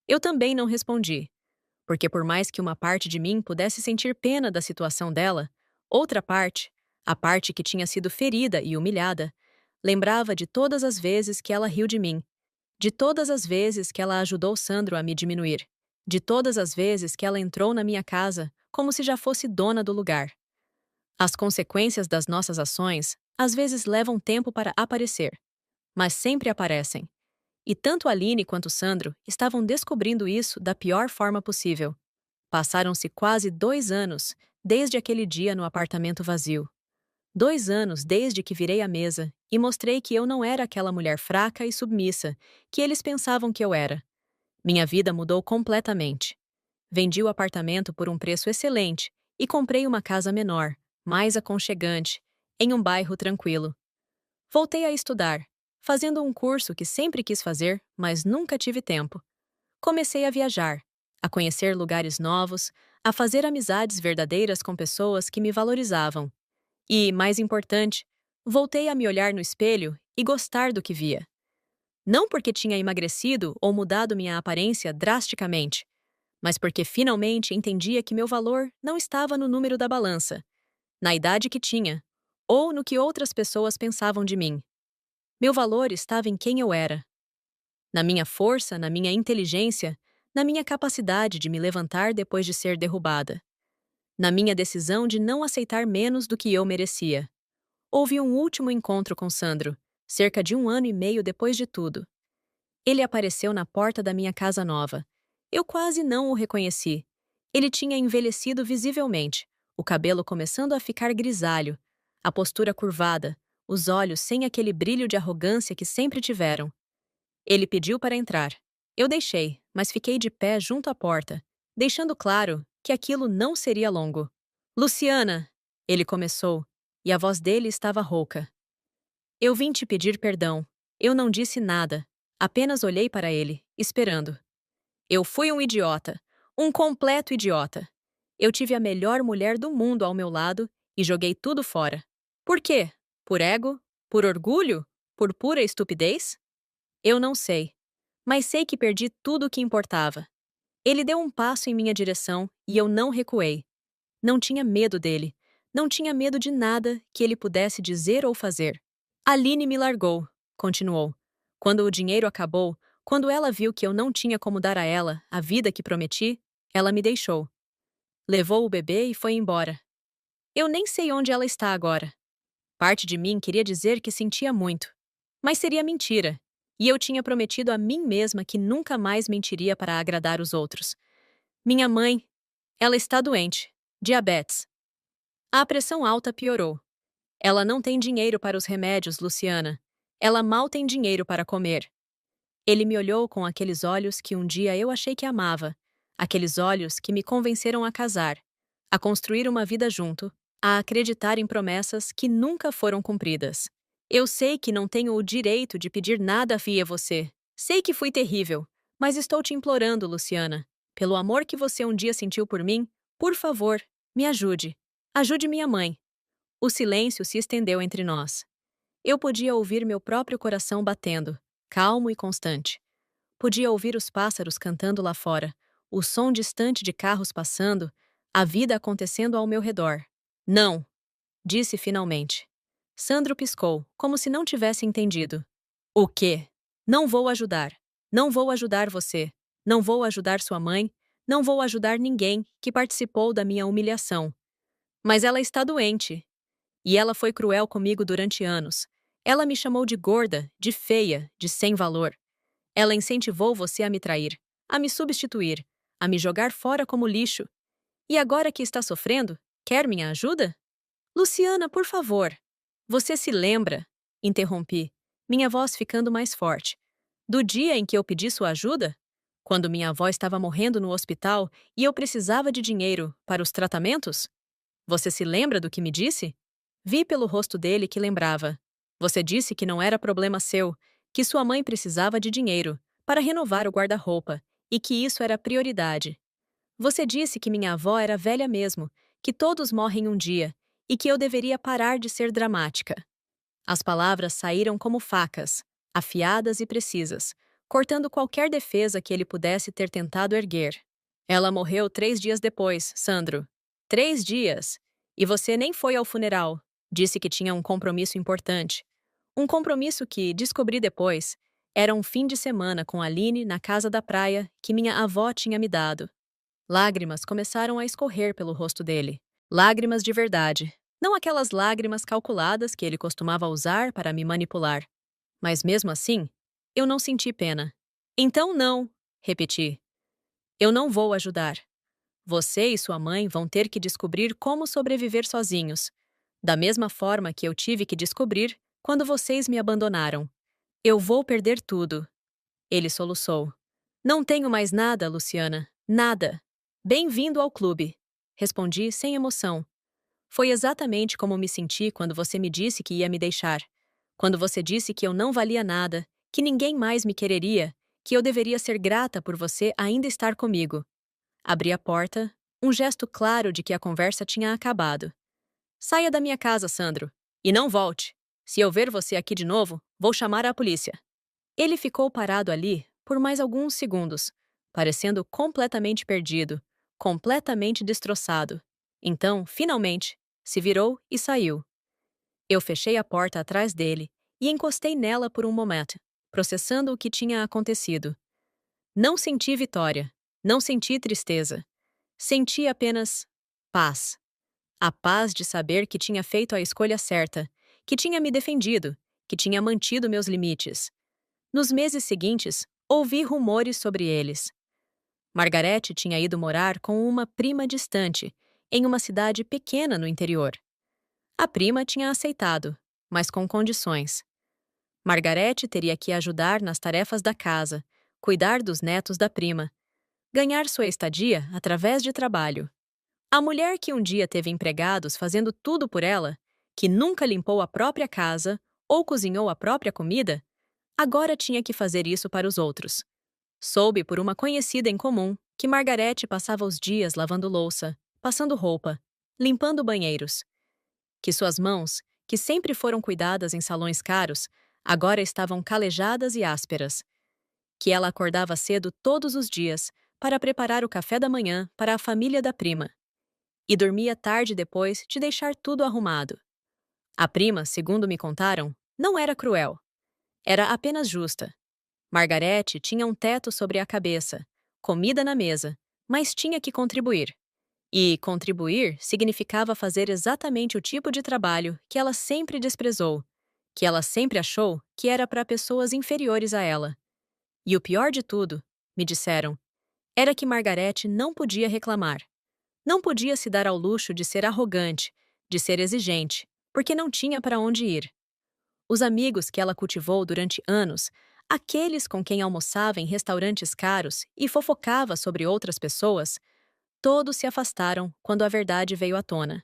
Eu também não respondi, porque por mais que uma parte de mim pudesse sentir pena da situação dela, outra parte, a parte que tinha sido ferida e humilhada, lembrava de todas as vezes que ela riu de mim, de todas as vezes que ela ajudou Sandro a me diminuir, de todas as vezes que ela entrou na minha casa como se já fosse dona do lugar. As consequências das nossas ações às vezes levam tempo para aparecer, mas sempre aparecem. E tanto Aline quanto Sandro estavam descobrindo isso da pior forma possível. Passaram-se quase 2 anos desde aquele dia no apartamento vazio. 2 anos desde que virei a mesa e mostrei que eu não era aquela mulher fraca e submissa que eles pensavam que eu era. Minha vida mudou completamente. Vendi o apartamento por um preço excelente e comprei uma casa menor, mais aconchegante, em um bairro tranquilo. Voltei a estudar, fazendo um curso que sempre quis fazer, mas nunca tive tempo. Comecei a viajar, a conhecer lugares novos, a fazer amizades verdadeiras com pessoas que me valorizavam. E, mais importante, voltei a me olhar no espelho e gostar do que via. Não porque tinha emagrecido ou mudado minha aparência drasticamente, mas porque finalmente entendia que meu valor não estava no número da balança, na idade que tinha, ou no que outras pessoas pensavam de mim. Meu valor estava em quem eu era, na minha força, na minha inteligência, na minha capacidade de me levantar depois de ser derrubada, na minha decisão de não aceitar menos do que eu merecia. Houve um último encontro com Sandro, cerca de 1 ano e meio depois de tudo. Ele apareceu na porta da minha casa nova. Eu quase não o reconheci. Ele tinha envelhecido visivelmente, o cabelo começando a ficar grisalho, a postura curvada, os olhos sem aquele brilho de arrogância que sempre tiveram. Ele pediu para entrar. Eu deixei, mas fiquei de pé junto à porta, deixando claro que aquilo não seria longo. Luciana! Ele começou, e a voz dele estava rouca. Eu vim te pedir perdão. Eu não disse nada. Apenas olhei para ele, esperando. Eu fui um idiota. Um completo idiota. Eu tive a melhor mulher do mundo ao meu lado e joguei tudo fora. Por quê? Por ego? Por orgulho? Por pura estupidez? Eu não sei. Mas sei que perdi tudo o que importava. Ele deu um passo em minha direção e eu não recuei. Não tinha medo dele. Não tinha medo de nada que ele pudesse dizer ou fazer. Aline me largou, continuou. Quando o dinheiro acabou, quando ela viu que eu não tinha como dar a ela a vida que prometi, ela me deixou. Levou o bebê e foi embora. Eu nem sei onde ela está agora. Parte de mim queria dizer que sentia muito. Mas seria mentira. E eu tinha prometido a mim mesma que nunca mais mentiria para agradar os outros. Minha mãe, ela está doente. Diabetes. A pressão alta piorou. Ela não tem dinheiro para os remédios, Luciana. Ela mal tem dinheiro para comer. Ele me olhou com aqueles olhos que um dia eu achei que amava. Aqueles olhos que me convenceram a casar, a construir uma vida junto, a acreditar em promessas que nunca foram cumpridas. Eu sei que não tenho o direito de pedir nada via você. Sei que fui terrível, mas estou te implorando, Luciana. Pelo amor que você um dia sentiu por mim, por favor, me ajude. Ajude minha mãe. O silêncio se estendeu entre nós. Eu podia ouvir meu próprio coração batendo, calmo e constante. Podia ouvir os pássaros cantando lá fora, o som distante de carros passando, a vida acontecendo ao meu redor. Não, disse finalmente. Sandro piscou, como se não tivesse entendido. O quê? Não vou ajudar. Não vou ajudar você. Não vou ajudar sua mãe. Não vou ajudar ninguém que participou da minha humilhação. Mas ela está doente. E ela foi cruel comigo durante anos. Ela me chamou de gorda, de feia, de sem valor. Ela incentivou você a me trair, a me substituir, a me jogar fora como lixo. E agora que está sofrendo, quer minha ajuda? Luciana, por favor. Você se lembra? Interrompi, minha voz ficando mais forte. Do dia em que eu pedi sua ajuda? Quando minha avó estava morrendo no hospital e eu precisava de dinheiro para os tratamentos? Você se lembra do que me disse? Vi pelo rosto dele que lembrava. Você disse que não era problema seu, que sua mãe precisava de dinheiro para renovar o guarda-roupa e que isso era prioridade. Você disse que minha avó era velha mesmo, que todos morrem um dia e que eu deveria parar de ser dramática. As palavras saíram como facas, afiadas e precisas, cortando qualquer defesa que ele pudesse ter tentado erguer. Ela morreu 3 dias depois, Sandro. 3 dias! E você nem foi ao funeral. Disse que tinha um compromisso importante. Um compromisso que, descobri depois, era um fim de semana com Aline na casa da praia que minha avó tinha me dado. Lágrimas começaram a escorrer pelo rosto dele. Lágrimas de verdade. Não aquelas lágrimas calculadas que ele costumava usar para me manipular. Mas mesmo assim, eu não senti pena. Então não, repeti. Eu não vou ajudar. Você e sua mãe vão ter que descobrir como sobreviver sozinhos. Da mesma forma que eu tive que descobrir quando vocês me abandonaram. Eu vou perder tudo. Ele soluçou. Não tenho mais nada, Luciana. Nada. Bem-vindo ao clube. Respondi sem emoção. Foi exatamente como me senti quando você me disse que ia me deixar. Quando você disse que eu não valia nada, que ninguém mais me quereria, que eu deveria ser grata por você ainda estar comigo. Abri a porta, um gesto claro de que a conversa tinha acabado. Saia da minha casa, Sandro. E não volte. Se eu ver você aqui de novo, vou chamar a polícia. Ele ficou parado ali por mais alguns segundos, parecendo completamente perdido, completamente destroçado. Então, finalmente, se virou e saiu. Eu fechei a porta atrás dele e encostei nela por um momento, processando o que tinha acontecido. Não senti vitória, não senti tristeza. Senti apenas paz. A paz de saber que tinha feito a escolha certa, que tinha me defendido, que tinha mantido meus limites. Nos meses seguintes, ouvi rumores sobre eles. Margarete tinha ido morar com uma prima distante, em uma cidade pequena no interior. A prima tinha aceitado, mas com condições. Margarete teria que ajudar nas tarefas da casa, cuidar dos netos da prima, ganhar sua estadia através de trabalho. A mulher que um dia teve empregados fazendo tudo por ela, que nunca limpou a própria casa ou cozinhou a própria comida, agora tinha que fazer isso para os outros. Soube por uma conhecida em comum que Margarete passava os dias lavando louça, passando roupa, limpando banheiros. Que suas mãos, que sempre foram cuidadas em salões caros, agora estavam calejadas e ásperas. Que ela acordava cedo todos os dias para preparar o café da manhã para a família da prima. E dormia tarde depois de deixar tudo arrumado. A prima, segundo me contaram, não era cruel. Era apenas justa. Margarete tinha um teto sobre a cabeça, comida na mesa, mas tinha que contribuir. E contribuir significava fazer exatamente o tipo de trabalho que ela sempre desprezou, que ela sempre achou que era para pessoas inferiores a ela. E o pior de tudo, me disseram, era que Margarete não podia reclamar. Não podia se dar ao luxo de ser arrogante, de ser exigente, porque não tinha para onde ir. Os amigos que ela cultivou durante anos, aqueles com quem almoçava em restaurantes caros e fofocava sobre outras pessoas, todos se afastaram quando a verdade veio à tona.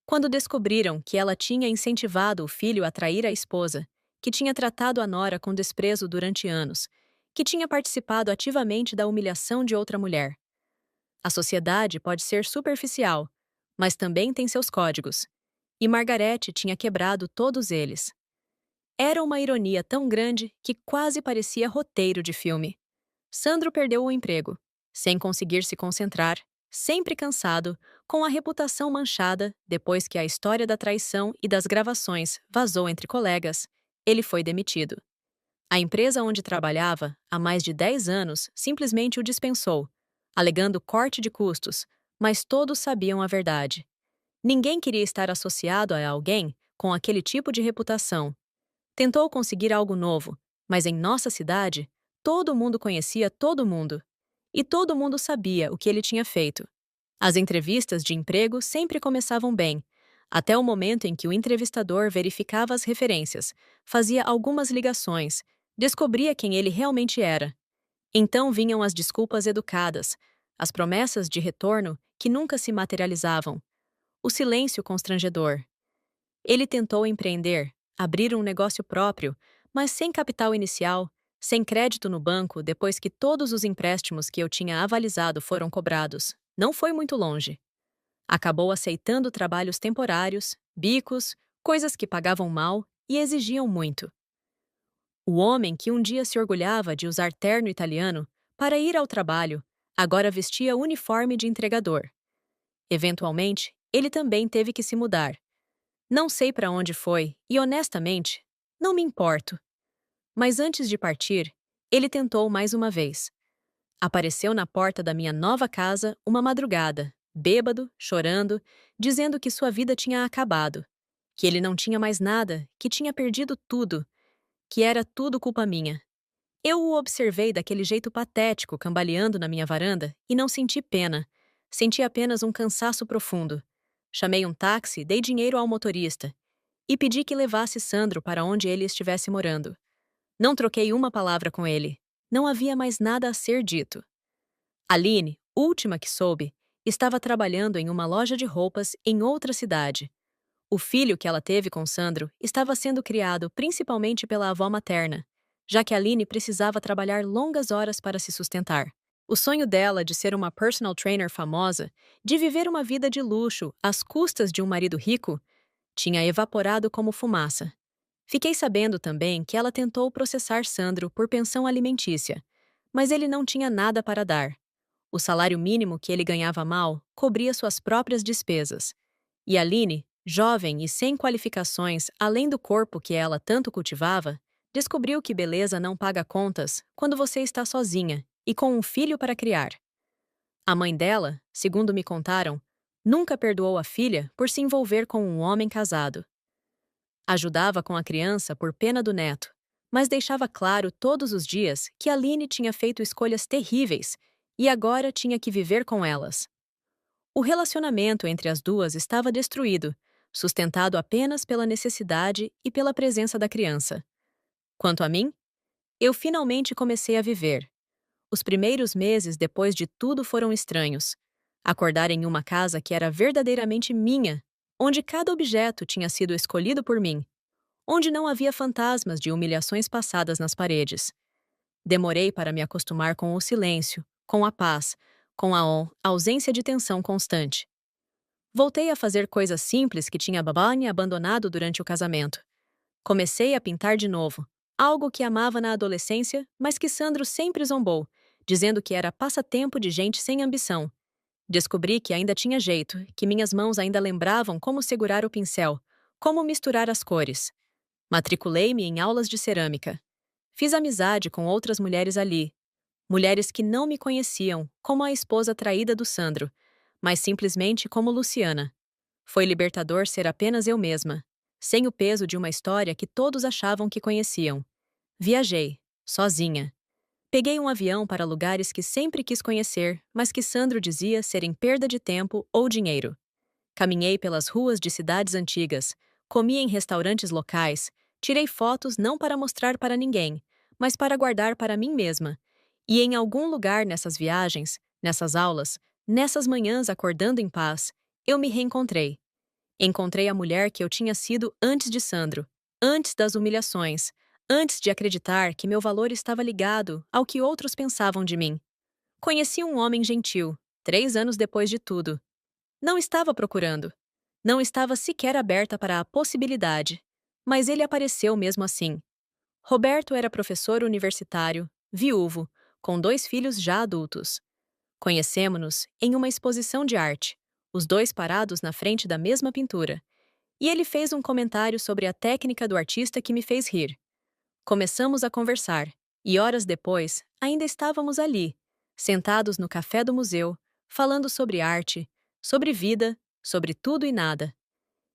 Quando descobriram que ela tinha incentivado o filho a trair a esposa, que tinha tratado a nora com desprezo durante anos, que tinha participado ativamente da humilhação de outra mulher. A sociedade pode ser superficial, mas também tem seus códigos. E Margarete tinha quebrado todos eles. Era uma ironia tão grande que quase parecia roteiro de filme. Sandro perdeu o emprego, sem conseguir se concentrar, sempre cansado, com a reputação manchada depois que a história da traição e das gravações vazou entre colegas, ele foi demitido. A empresa onde trabalhava, há mais de 10 anos, simplesmente o dispensou, alegando corte de custos, mas todos sabiam a verdade. Ninguém queria estar associado a alguém com aquele tipo de reputação. Tentou conseguir algo novo, mas em nossa cidade, todo mundo conhecia todo mundo. E todo mundo sabia o que ele tinha feito. As entrevistas de emprego sempre começavam bem, até o momento em que o entrevistador verificava as referências, fazia algumas ligações, descobria quem ele realmente era. Então vinham as desculpas educadas, as promessas de retorno que nunca se materializavam, o silêncio constrangedor. Ele tentou empreender, abrir um negócio próprio, mas sem capital inicial, sem crédito no banco depois que todos os empréstimos que eu tinha avalizado foram cobrados. Não foi muito longe. Acabou aceitando trabalhos temporários, bicos, coisas que pagavam mal e exigiam muito. O homem que um dia se orgulhava de usar terno italiano para ir ao trabalho, agora vestia uniforme de entregador. Eventualmente, ele também teve que se mudar. Não sei para onde foi e, honestamente, não me importo. Mas antes de partir, ele tentou mais uma vez. Apareceu na porta da minha nova casa uma madrugada, bêbado, chorando, dizendo que sua vida tinha acabado, que ele não tinha mais nada, que tinha perdido tudo, que era tudo culpa minha. Eu o observei daquele jeito patético, cambaleando na minha varanda, e não senti pena. Senti apenas um cansaço profundo. Chamei um táxi, dei dinheiro ao motorista e pedi que levasse Sandro para onde ele estivesse morando. Não troquei uma palavra com ele. Não havia mais nada a ser dito. Aline, última que soube, estava trabalhando em uma loja de roupas em outra cidade. O filho que ela teve com Sandro estava sendo criado principalmente pela avó materna, já que Aline precisava trabalhar longas horas para se sustentar. O sonho dela de ser uma personal trainer famosa, de viver uma vida de luxo às custas de um marido rico, tinha evaporado como fumaça. Fiquei sabendo também que ela tentou processar Sandro por pensão alimentícia, mas ele não tinha nada para dar. O salário mínimo que ele ganhava mal cobria suas próprias despesas. E Aline, jovem e sem qualificações além do corpo que ela tanto cultivava, descobriu que beleza não paga contas quando você está sozinha e com um filho para criar. A mãe dela, segundo me contaram, nunca perdoou a filha por se envolver com um homem casado. Ajudava com a criança por pena do neto, mas deixava claro todos os dias que Aline tinha feito escolhas terríveis e agora tinha que viver com elas. O relacionamento entre as duas estava destruído, sustentado apenas pela necessidade e pela presença da criança. Quanto a mim, eu finalmente comecei a viver. Os primeiros meses depois de tudo foram estranhos. Acordar em uma casa que era verdadeiramente minha, onde cada objeto tinha sido escolhido por mim, onde não havia fantasmas de humilhações passadas nas paredes. Demorei para me acostumar com o silêncio, com a paz, com a ausência de tensão constante. Voltei a fazer coisas simples que tinha babane abandonado durante o casamento. Comecei a pintar de novo, algo que amava na adolescência, mas que Sandro sempre zombou, dizendo que era passatempo de gente sem ambição. Descobri que ainda tinha jeito, que minhas mãos ainda lembravam como segurar o pincel, como misturar as cores. Matriculei-me em aulas de cerâmica. Fiz amizade com outras mulheres ali. Mulheres que não me conheciam como a esposa traída do Sandro, mas simplesmente como Luciana. Foi libertador ser apenas eu mesma, sem o peso de uma história que todos achavam que conheciam. Viajei, sozinha. Peguei um avião para lugares que sempre quis conhecer, mas que Sandro dizia serem perda de tempo ou dinheiro. Caminhei pelas ruas de cidades antigas, comi em restaurantes locais, tirei fotos não para mostrar para ninguém, mas para guardar para mim mesma. E em algum lugar nessas viagens, nessas aulas, nessas manhãs acordando em paz, eu me reencontrei. Encontrei a mulher que eu tinha sido antes de Sandro, antes das humilhações, antes de acreditar que meu valor estava ligado ao que outros pensavam de mim. Conheci um homem gentil, 3 anos depois de tudo. Não estava procurando. Não estava sequer aberta para a possibilidade. Mas ele apareceu mesmo assim. Roberto era professor universitário, viúvo, com 2 filhos já adultos. Conhecemo-nos em uma exposição de arte, os dois parados na frente da mesma pintura. E ele fez um comentário sobre a técnica do artista que me fez rir. Começamos a conversar, e horas depois, ainda estávamos ali, sentados no café do museu, falando sobre arte, sobre vida, sobre tudo e nada.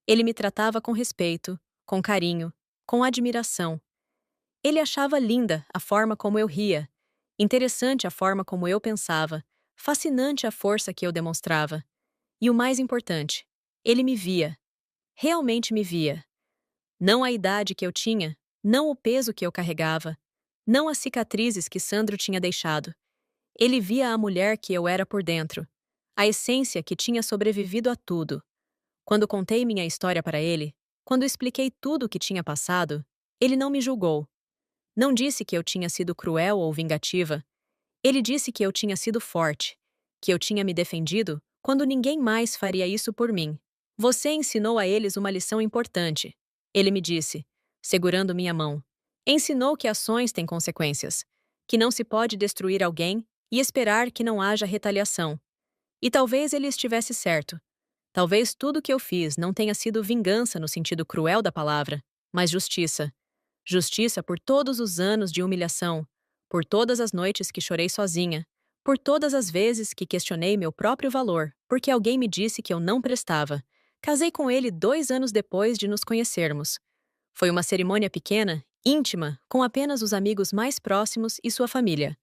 Ele me tratava com respeito, com carinho, com admiração. Ele achava linda a forma como eu ria, interessante a forma como eu pensava, fascinante a força que eu demonstrava. E o mais importante, ele me via. Realmente me via. Não a idade que eu tinha, não o peso que eu carregava, não as cicatrizes que Sandro tinha deixado. Ele via a mulher que eu era por dentro, a essência que tinha sobrevivido a tudo. Quando contei minha história para ele, quando expliquei tudo o que tinha passado, ele não me julgou. Não disse que eu tinha sido cruel ou vingativa. Ele disse que eu tinha sido forte, que eu tinha me defendido quando ninguém mais faria isso por mim. Você ensinou a eles uma lição importante, ele me disse, segurando minha mão. Ensinou que ações têm consequências, que não se pode destruir alguém e esperar que não haja retaliação. E talvez ele estivesse certo. Talvez tudo que eu fiz não tenha sido vingança no sentido cruel da palavra, mas justiça. Justiça por todos os anos de humilhação, por todas as noites que chorei sozinha, por todas as vezes que questionei meu próprio valor, porque alguém me disse que eu não prestava. Casei com ele 2 anos depois de nos conhecermos. Foi uma cerimônia pequena, íntima, com apenas os amigos mais próximos e sua família.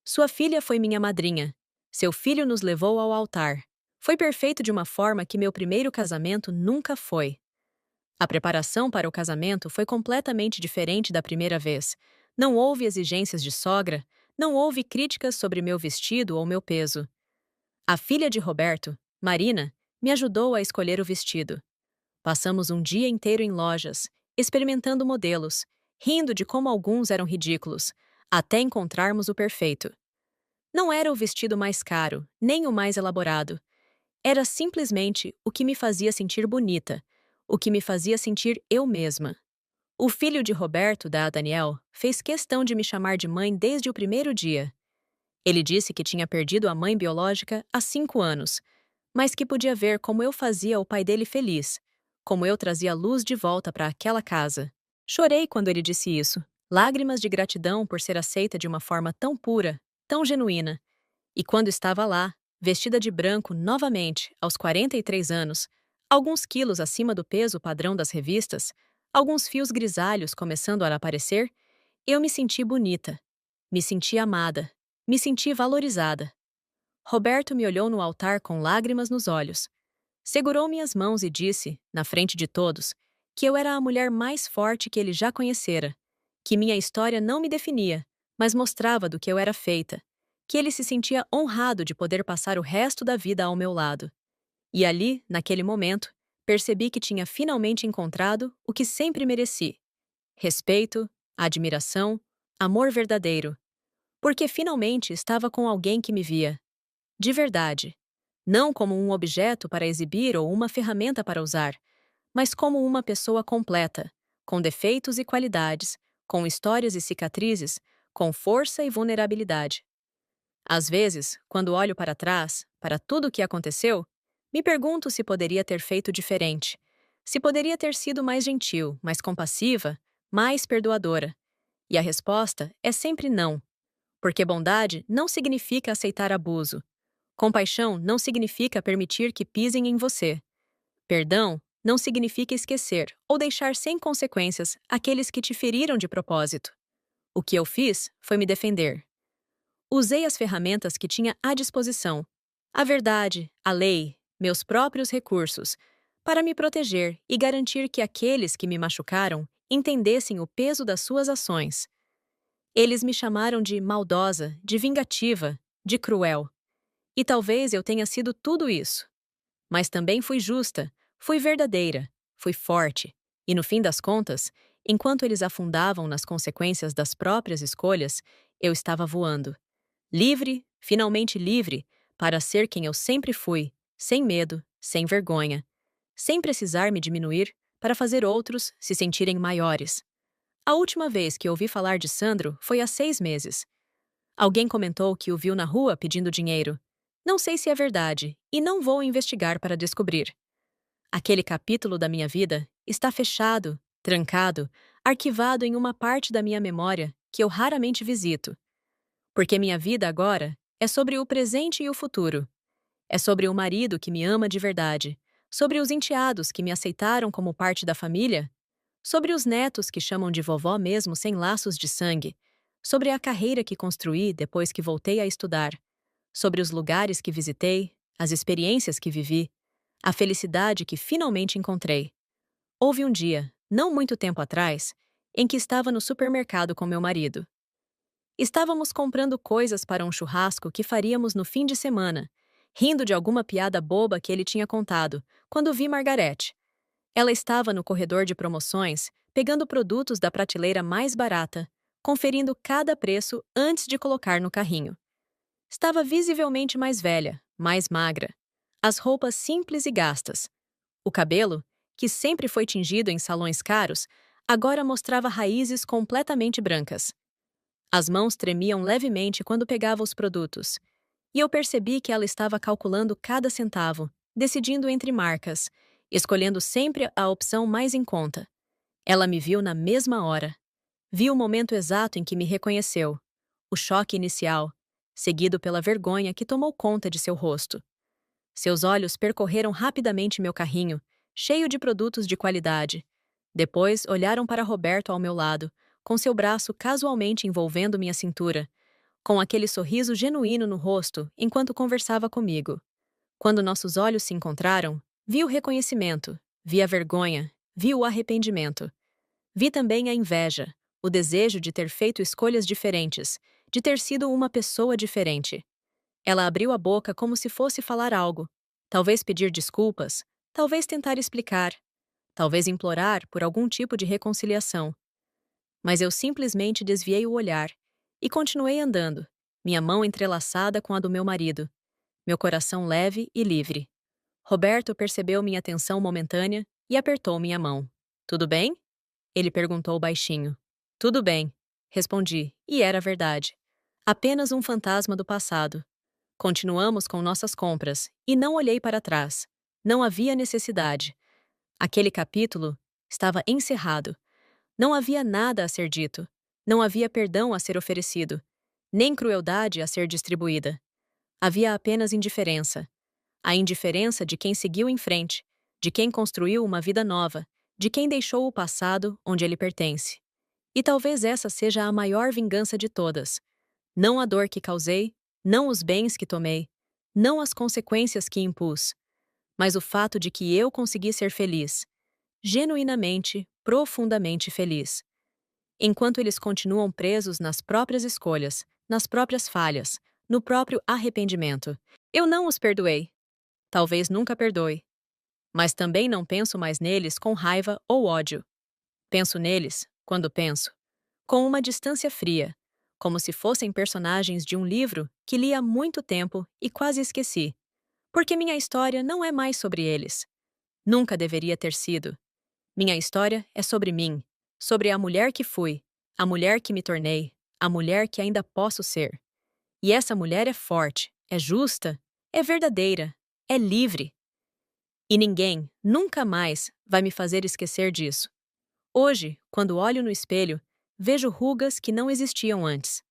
Sua filha foi minha madrinha. Seu filho nos levou ao altar. Foi perfeito de uma forma que meu primeiro casamento nunca foi. A preparação para o casamento foi completamente diferente da primeira vez. Não houve exigências de sogra, não houve críticas sobre meu vestido ou meu peso. A filha de Roberto, Marina, me ajudou a escolher o vestido. Passamos um dia inteiro em lojas, experimentando modelos, rindo de como alguns eram ridículos, até encontrarmos o perfeito. Não era o vestido mais caro, nem o mais elaborado. Era simplesmente o que me fazia sentir bonita, o que me fazia sentir eu mesma. O filho de Roberto, da Daniel, fez questão de me chamar de mãe desde o primeiro dia. Ele disse que tinha perdido a mãe biológica há 5 anos, mas que podia ver como eu fazia o pai dele feliz, como eu trazia luz de volta para aquela casa. Chorei quando ele disse isso, lágrimas de gratidão por ser aceita de uma forma tão pura, tão genuína. E quando estava lá, vestida de branco novamente, aos 43 anos, alguns quilos acima do peso padrão das revistas, alguns fios grisalhos começando a aparecer, eu me senti bonita, me senti amada, me senti valorizada. Roberto me olhou no altar com lágrimas nos olhos. Segurou minhas mãos e disse, na frente de todos, que eu era a mulher mais forte que ele já conhecera, que minha história não me definia, mas mostrava do que eu era feita, que ele se sentia honrado de poder passar o resto da vida ao meu lado. E ali, naquele momento, percebi que tinha finalmente encontrado o que sempre mereci: respeito, admiração, amor verdadeiro. Porque finalmente estava com alguém que me via. De verdade. Não como um objeto para exibir ou uma ferramenta para usar, mas como uma pessoa completa, com defeitos e qualidades, com histórias e cicatrizes, com força e vulnerabilidade. Às vezes, quando olho para trás, para tudo o que aconteceu, me pergunto se poderia ter feito diferente, se poderia ter sido mais gentil, mais compassiva, mais perdoadora. E a resposta é sempre não, porque bondade não significa aceitar abuso. Compaixão não significa permitir que pisem em você. Perdão não significa esquecer ou deixar sem consequências aqueles que te feriram de propósito. O que eu fiz foi me defender. Usei as ferramentas que tinha à disposição, a verdade, a lei, meus próprios recursos, para me proteger e garantir que aqueles que me machucaram entendessem o peso das suas ações. Eles me chamaram de maldosa, de vingativa, de cruel. E talvez eu tenha sido tudo isso. Mas também fui justa, fui verdadeira, fui forte. E no fim das contas, enquanto eles afundavam nas consequências das próprias escolhas, eu estava voando. Livre, finalmente livre, para ser quem eu sempre fui, sem medo, sem vergonha, sem precisar me diminuir para fazer outros se sentirem maiores. A última vez que ouvi falar de Sandro foi há 6 meses. Alguém comentou que o viu na rua pedindo dinheiro. Não sei se é verdade, e não vou investigar para descobrir. Aquele capítulo da minha vida está fechado, trancado, arquivado em uma parte da minha memória que eu raramente visito. Porque minha vida agora é sobre o presente e o futuro. É sobre o marido que me ama de verdade, sobre os enteados que me aceitaram como parte da família, sobre os netos que chamam de vovó mesmo sem laços de sangue, sobre a carreira que construí depois que voltei a estudar, sobre os lugares que visitei, as experiências que vivi, a felicidade que finalmente encontrei. Houve um dia, não muito tempo atrás, em que estava no supermercado com meu marido. Estávamos comprando coisas para um churrasco que faríamos no fim de semana, rindo de alguma piada boba que ele tinha contado, quando vi Margarete. Ela estava no corredor de promoções, pegando produtos da prateleira mais barata, conferindo cada preço antes de colocar no carrinho. Estava visivelmente mais velha, mais magra. As roupas simples e gastas. O cabelo, que sempre foi tingido em salões caros, agora mostrava raízes completamente brancas. As mãos tremiam levemente quando pegava os produtos. E eu percebi que ela estava calculando cada centavo, decidindo entre marcas, escolhendo sempre a opção mais em conta. Ela me viu na mesma hora. Viu o momento exato em que me reconheceu. O choque inicial, seguido pela vergonha que tomou conta de seu rosto. Seus olhos percorreram rapidamente meu carrinho, cheio de produtos de qualidade. Depois olharam para Roberto ao meu lado, com seu braço casualmente envolvendo minha cintura, com aquele sorriso genuíno no rosto enquanto conversava comigo. Quando nossos olhos se encontraram, vi o reconhecimento, vi a vergonha, vi o arrependimento. Vi também a inveja, o desejo de ter feito escolhas diferentes, de ter sido uma pessoa diferente. Ela abriu a boca como se fosse falar algo, talvez pedir desculpas, talvez tentar explicar, talvez implorar por algum tipo de reconciliação. Mas eu simplesmente desviei o olhar e continuei andando, minha mão entrelaçada com a do meu marido, meu coração leve e livre. Roberto percebeu minha tensão momentânea e apertou minha mão. Tudo bem? Ele perguntou baixinho. Tudo bem, respondi, e era verdade. Apenas um fantasma do passado. Continuamos com nossas compras, e não olhei para trás. Não havia necessidade. Aquele capítulo estava encerrado. Não havia nada a ser dito. Não havia perdão a ser oferecido, nem crueldade a ser distribuída. Havia apenas indiferença. A indiferença de quem seguiu em frente, de quem construiu uma vida nova, de quem deixou o passado onde ele pertence. E talvez essa seja a maior vingança de todas. Não a dor que causei, não os bens que tomei, não as consequências que impus, mas o fato de que eu consegui ser feliz, genuinamente, profundamente feliz. Enquanto eles continuam presos nas próprias escolhas, nas próprias falhas, no próprio arrependimento. Eu não os perdoei. Talvez nunca perdoe. Mas também não penso mais neles com raiva ou ódio. Penso neles, quando penso, com uma distância fria, como se fossem personagens de um livro que li há muito tempo e quase esqueci. Porque minha história não é mais sobre eles. Nunca deveria ter sido. Minha história é sobre mim, sobre a mulher que fui, a mulher que me tornei, a mulher que ainda posso ser. E essa mulher é forte, é justa, é verdadeira, é livre. E ninguém, nunca mais, vai me fazer esquecer disso. Hoje, quando olho no espelho, vejo rugas que não existiam antes.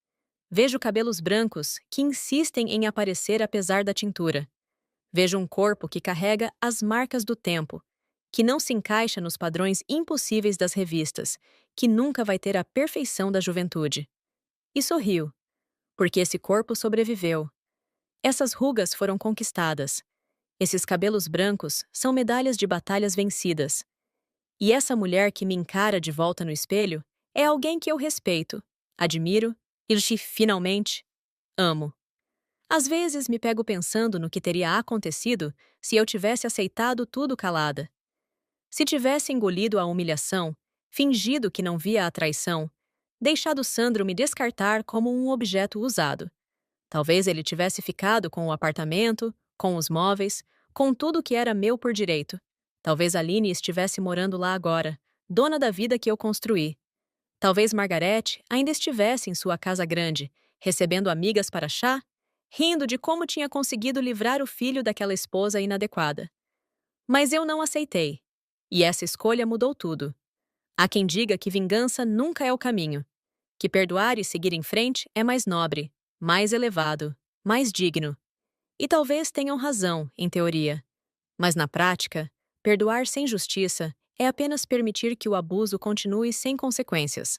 Vejo cabelos brancos que insistem em aparecer apesar da tintura. Vejo um corpo que carrega as marcas do tempo, que não se encaixa nos padrões impossíveis das revistas, que nunca vai ter a perfeição da juventude. E sorrio, porque esse corpo sobreviveu. Essas rugas foram conquistadas. Esses cabelos brancos são medalhas de batalhas vencidas. E essa mulher que me encara de volta no espelho é alguém que eu respeito, admiro e finalmente amo. Às vezes me pego pensando no que teria acontecido se eu tivesse aceitado tudo calada. Se tivesse engolido a humilhação, fingido que não via a traição, deixado Sandro me descartar como um objeto usado. Talvez ele tivesse ficado com o apartamento, com os móveis, com tudo que era meu por direito. Talvez Aline estivesse morando lá agora, dona da vida que eu construí. Talvez Margarete ainda estivesse em sua casa grande, recebendo amigas para chá, rindo de como tinha conseguido livrar o filho daquela esposa inadequada. Mas eu não aceitei. E essa escolha mudou tudo. Há quem diga que vingança nunca é o caminho, que perdoar e seguir em frente é mais nobre, mais elevado, mais digno. E talvez tenham razão, em teoria. Mas na prática, perdoar sem justiça é apenas permitir que o abuso continue sem consequências.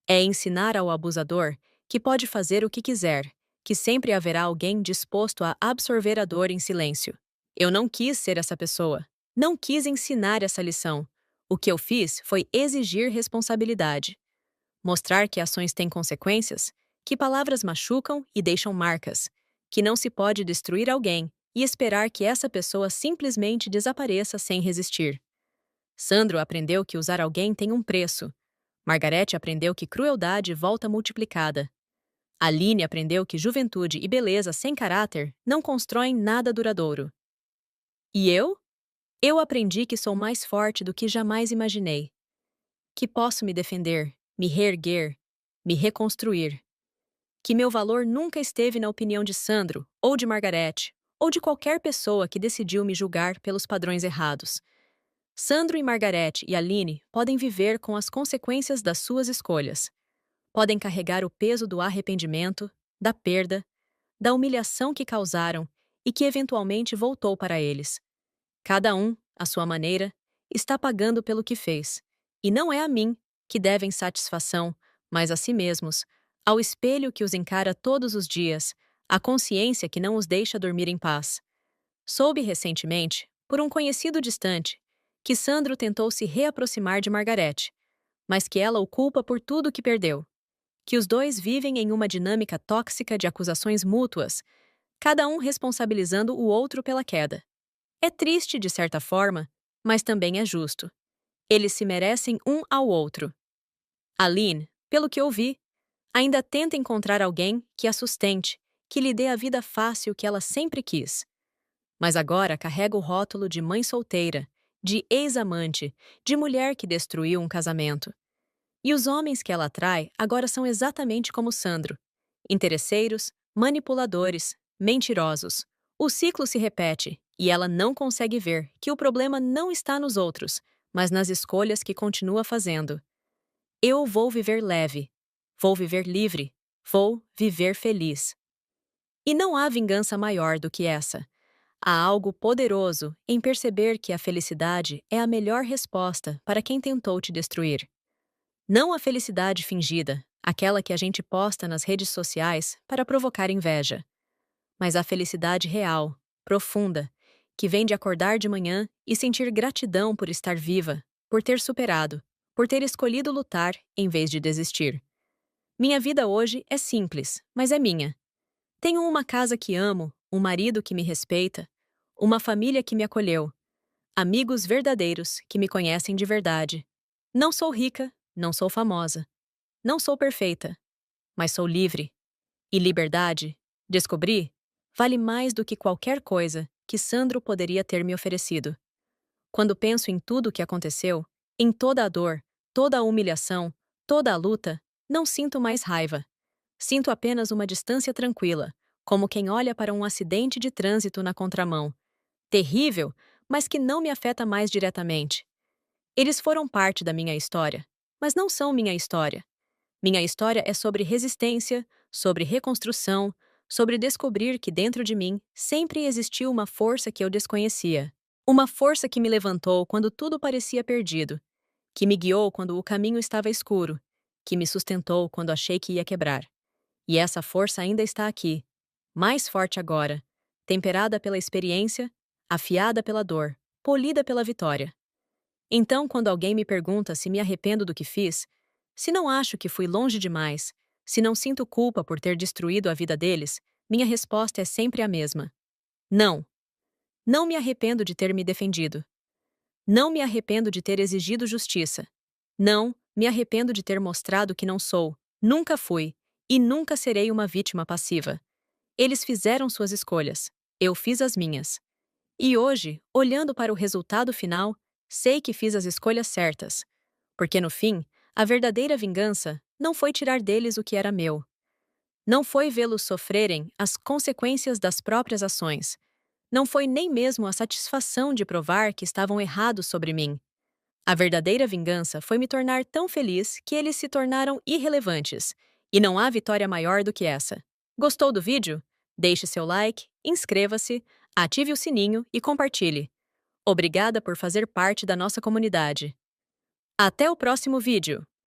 É ensinar ao abusador que pode fazer o que quiser, que sempre haverá alguém disposto a absorver a dor em silêncio. Eu não quis ser essa pessoa. Não quis ensinar essa lição. O que eu fiz foi exigir responsabilidade. Mostrar que ações têm consequências, que palavras machucam e deixam marcas, que não se pode destruir alguém e esperar que essa pessoa simplesmente desapareça sem resistir. Sandro aprendeu que usar alguém tem um preço. Margarete aprendeu que crueldade volta multiplicada. Aline aprendeu que juventude e beleza sem caráter não constroem nada duradouro. E eu? Eu aprendi que sou mais forte do que jamais imaginei. Que posso me defender, me reerguer, me reconstruir. Que meu valor nunca esteve na opinião de Sandro, ou de Margarete, ou de qualquer pessoa que decidiu me julgar pelos padrões errados. Sandro e Margarete e Aline podem viver com as consequências das suas escolhas. Podem carregar o peso do arrependimento, da perda, da humilhação que causaram e que eventualmente voltou para eles. Cada um, à sua maneira, está pagando pelo que fez. E não é a mim que devem satisfação, mas a si mesmos, ao espelho que os encara todos os dias, à consciência que não os deixa dormir em paz. Soube recentemente, por um conhecido distante, que Sandro tentou se reaproximar de Margarete, mas que ela o culpa por tudo que perdeu. Que os dois vivem em uma dinâmica tóxica de acusações mútuas, cada um responsabilizando o outro pela queda. É triste de certa forma, mas também é justo. Eles se merecem um ao outro. Aline, pelo que ouvi, Ainda tenta encontrar alguém que a sustente, que lhe dê a vida fácil que ela sempre quis. Mas agora carrega o rótulo de mãe solteira, de ex-amante, de mulher que destruiu um casamento. E os homens que ela atrai agora são exatamente como Sandro: interesseiros, manipuladores, mentirosos. O ciclo se repete e ela não consegue ver que o problema não está nos outros, mas nas escolhas que continua fazendo. Eu vou viver leve, vou viver livre, vou viver feliz. E não há vingança maior do que essa. Há algo poderoso em perceber que a felicidade é a melhor resposta para quem tentou te destruir. Não a felicidade fingida, aquela que a gente posta nas redes sociais para provocar inveja, mas a felicidade real, profunda, que vem de acordar de manhã e sentir gratidão por estar viva, por ter superado, por ter escolhido lutar em vez de desistir. Minha vida hoje é simples, mas é minha. Tenho uma casa que amo, um marido que me respeita, uma família que me acolheu, amigos verdadeiros que me conhecem de verdade. Não sou rica, não sou famosa, não sou perfeita, mas sou livre. E liberdade, descobri, vale mais do que qualquer coisa que Sandro poderia ter me oferecido. Quando penso em tudo o que aconteceu, em toda a dor, toda a humilhação, toda a luta, não sinto mais raiva. Sinto apenas uma distância tranquila, como quem olha para um acidente de trânsito na contramão. Terrível, mas que não me afeta mais diretamente. Eles foram parte da minha história, mas não são minha história. Minha história é sobre resistência, sobre reconstrução, sobre descobrir que dentro de mim sempre existiu uma força que eu desconhecia. Uma força que me levantou quando tudo parecia perdido, que me guiou quando o caminho estava escuro, que me sustentou quando achei que ia quebrar. E essa força ainda está aqui, mais forte agora, temperada pela experiência, afiada pela dor, polida pela vitória. Então, quando alguém me pergunta se me arrependo do que fiz, se não acho que fui longe demais, se não sinto culpa por ter destruído a vida deles, minha resposta é sempre a mesma. Não. Não me arrependo de ter me defendido. Não me arrependo de ter exigido justiça. Não me arrependo de ter mostrado que não sou, nunca fui e nunca serei uma vítima passiva. Eles fizeram suas escolhas, eu fiz as minhas. E hoje, olhando para o resultado final, sei que fiz as escolhas certas. Porque no fim, a verdadeira vingança não foi tirar deles o que era meu. Não foi vê-los sofrerem as consequências das próprias ações. Não foi nem mesmo a satisfação de provar que estavam errados sobre mim. A verdadeira vingança foi me tornar tão feliz que eles se tornaram irrelevantes. E não há vitória maior do que essa. Gostou do vídeo? Deixe seu like, inscreva-se, ative o sininho e compartilhe. Obrigada por fazer parte da nossa comunidade. Até o próximo vídeo!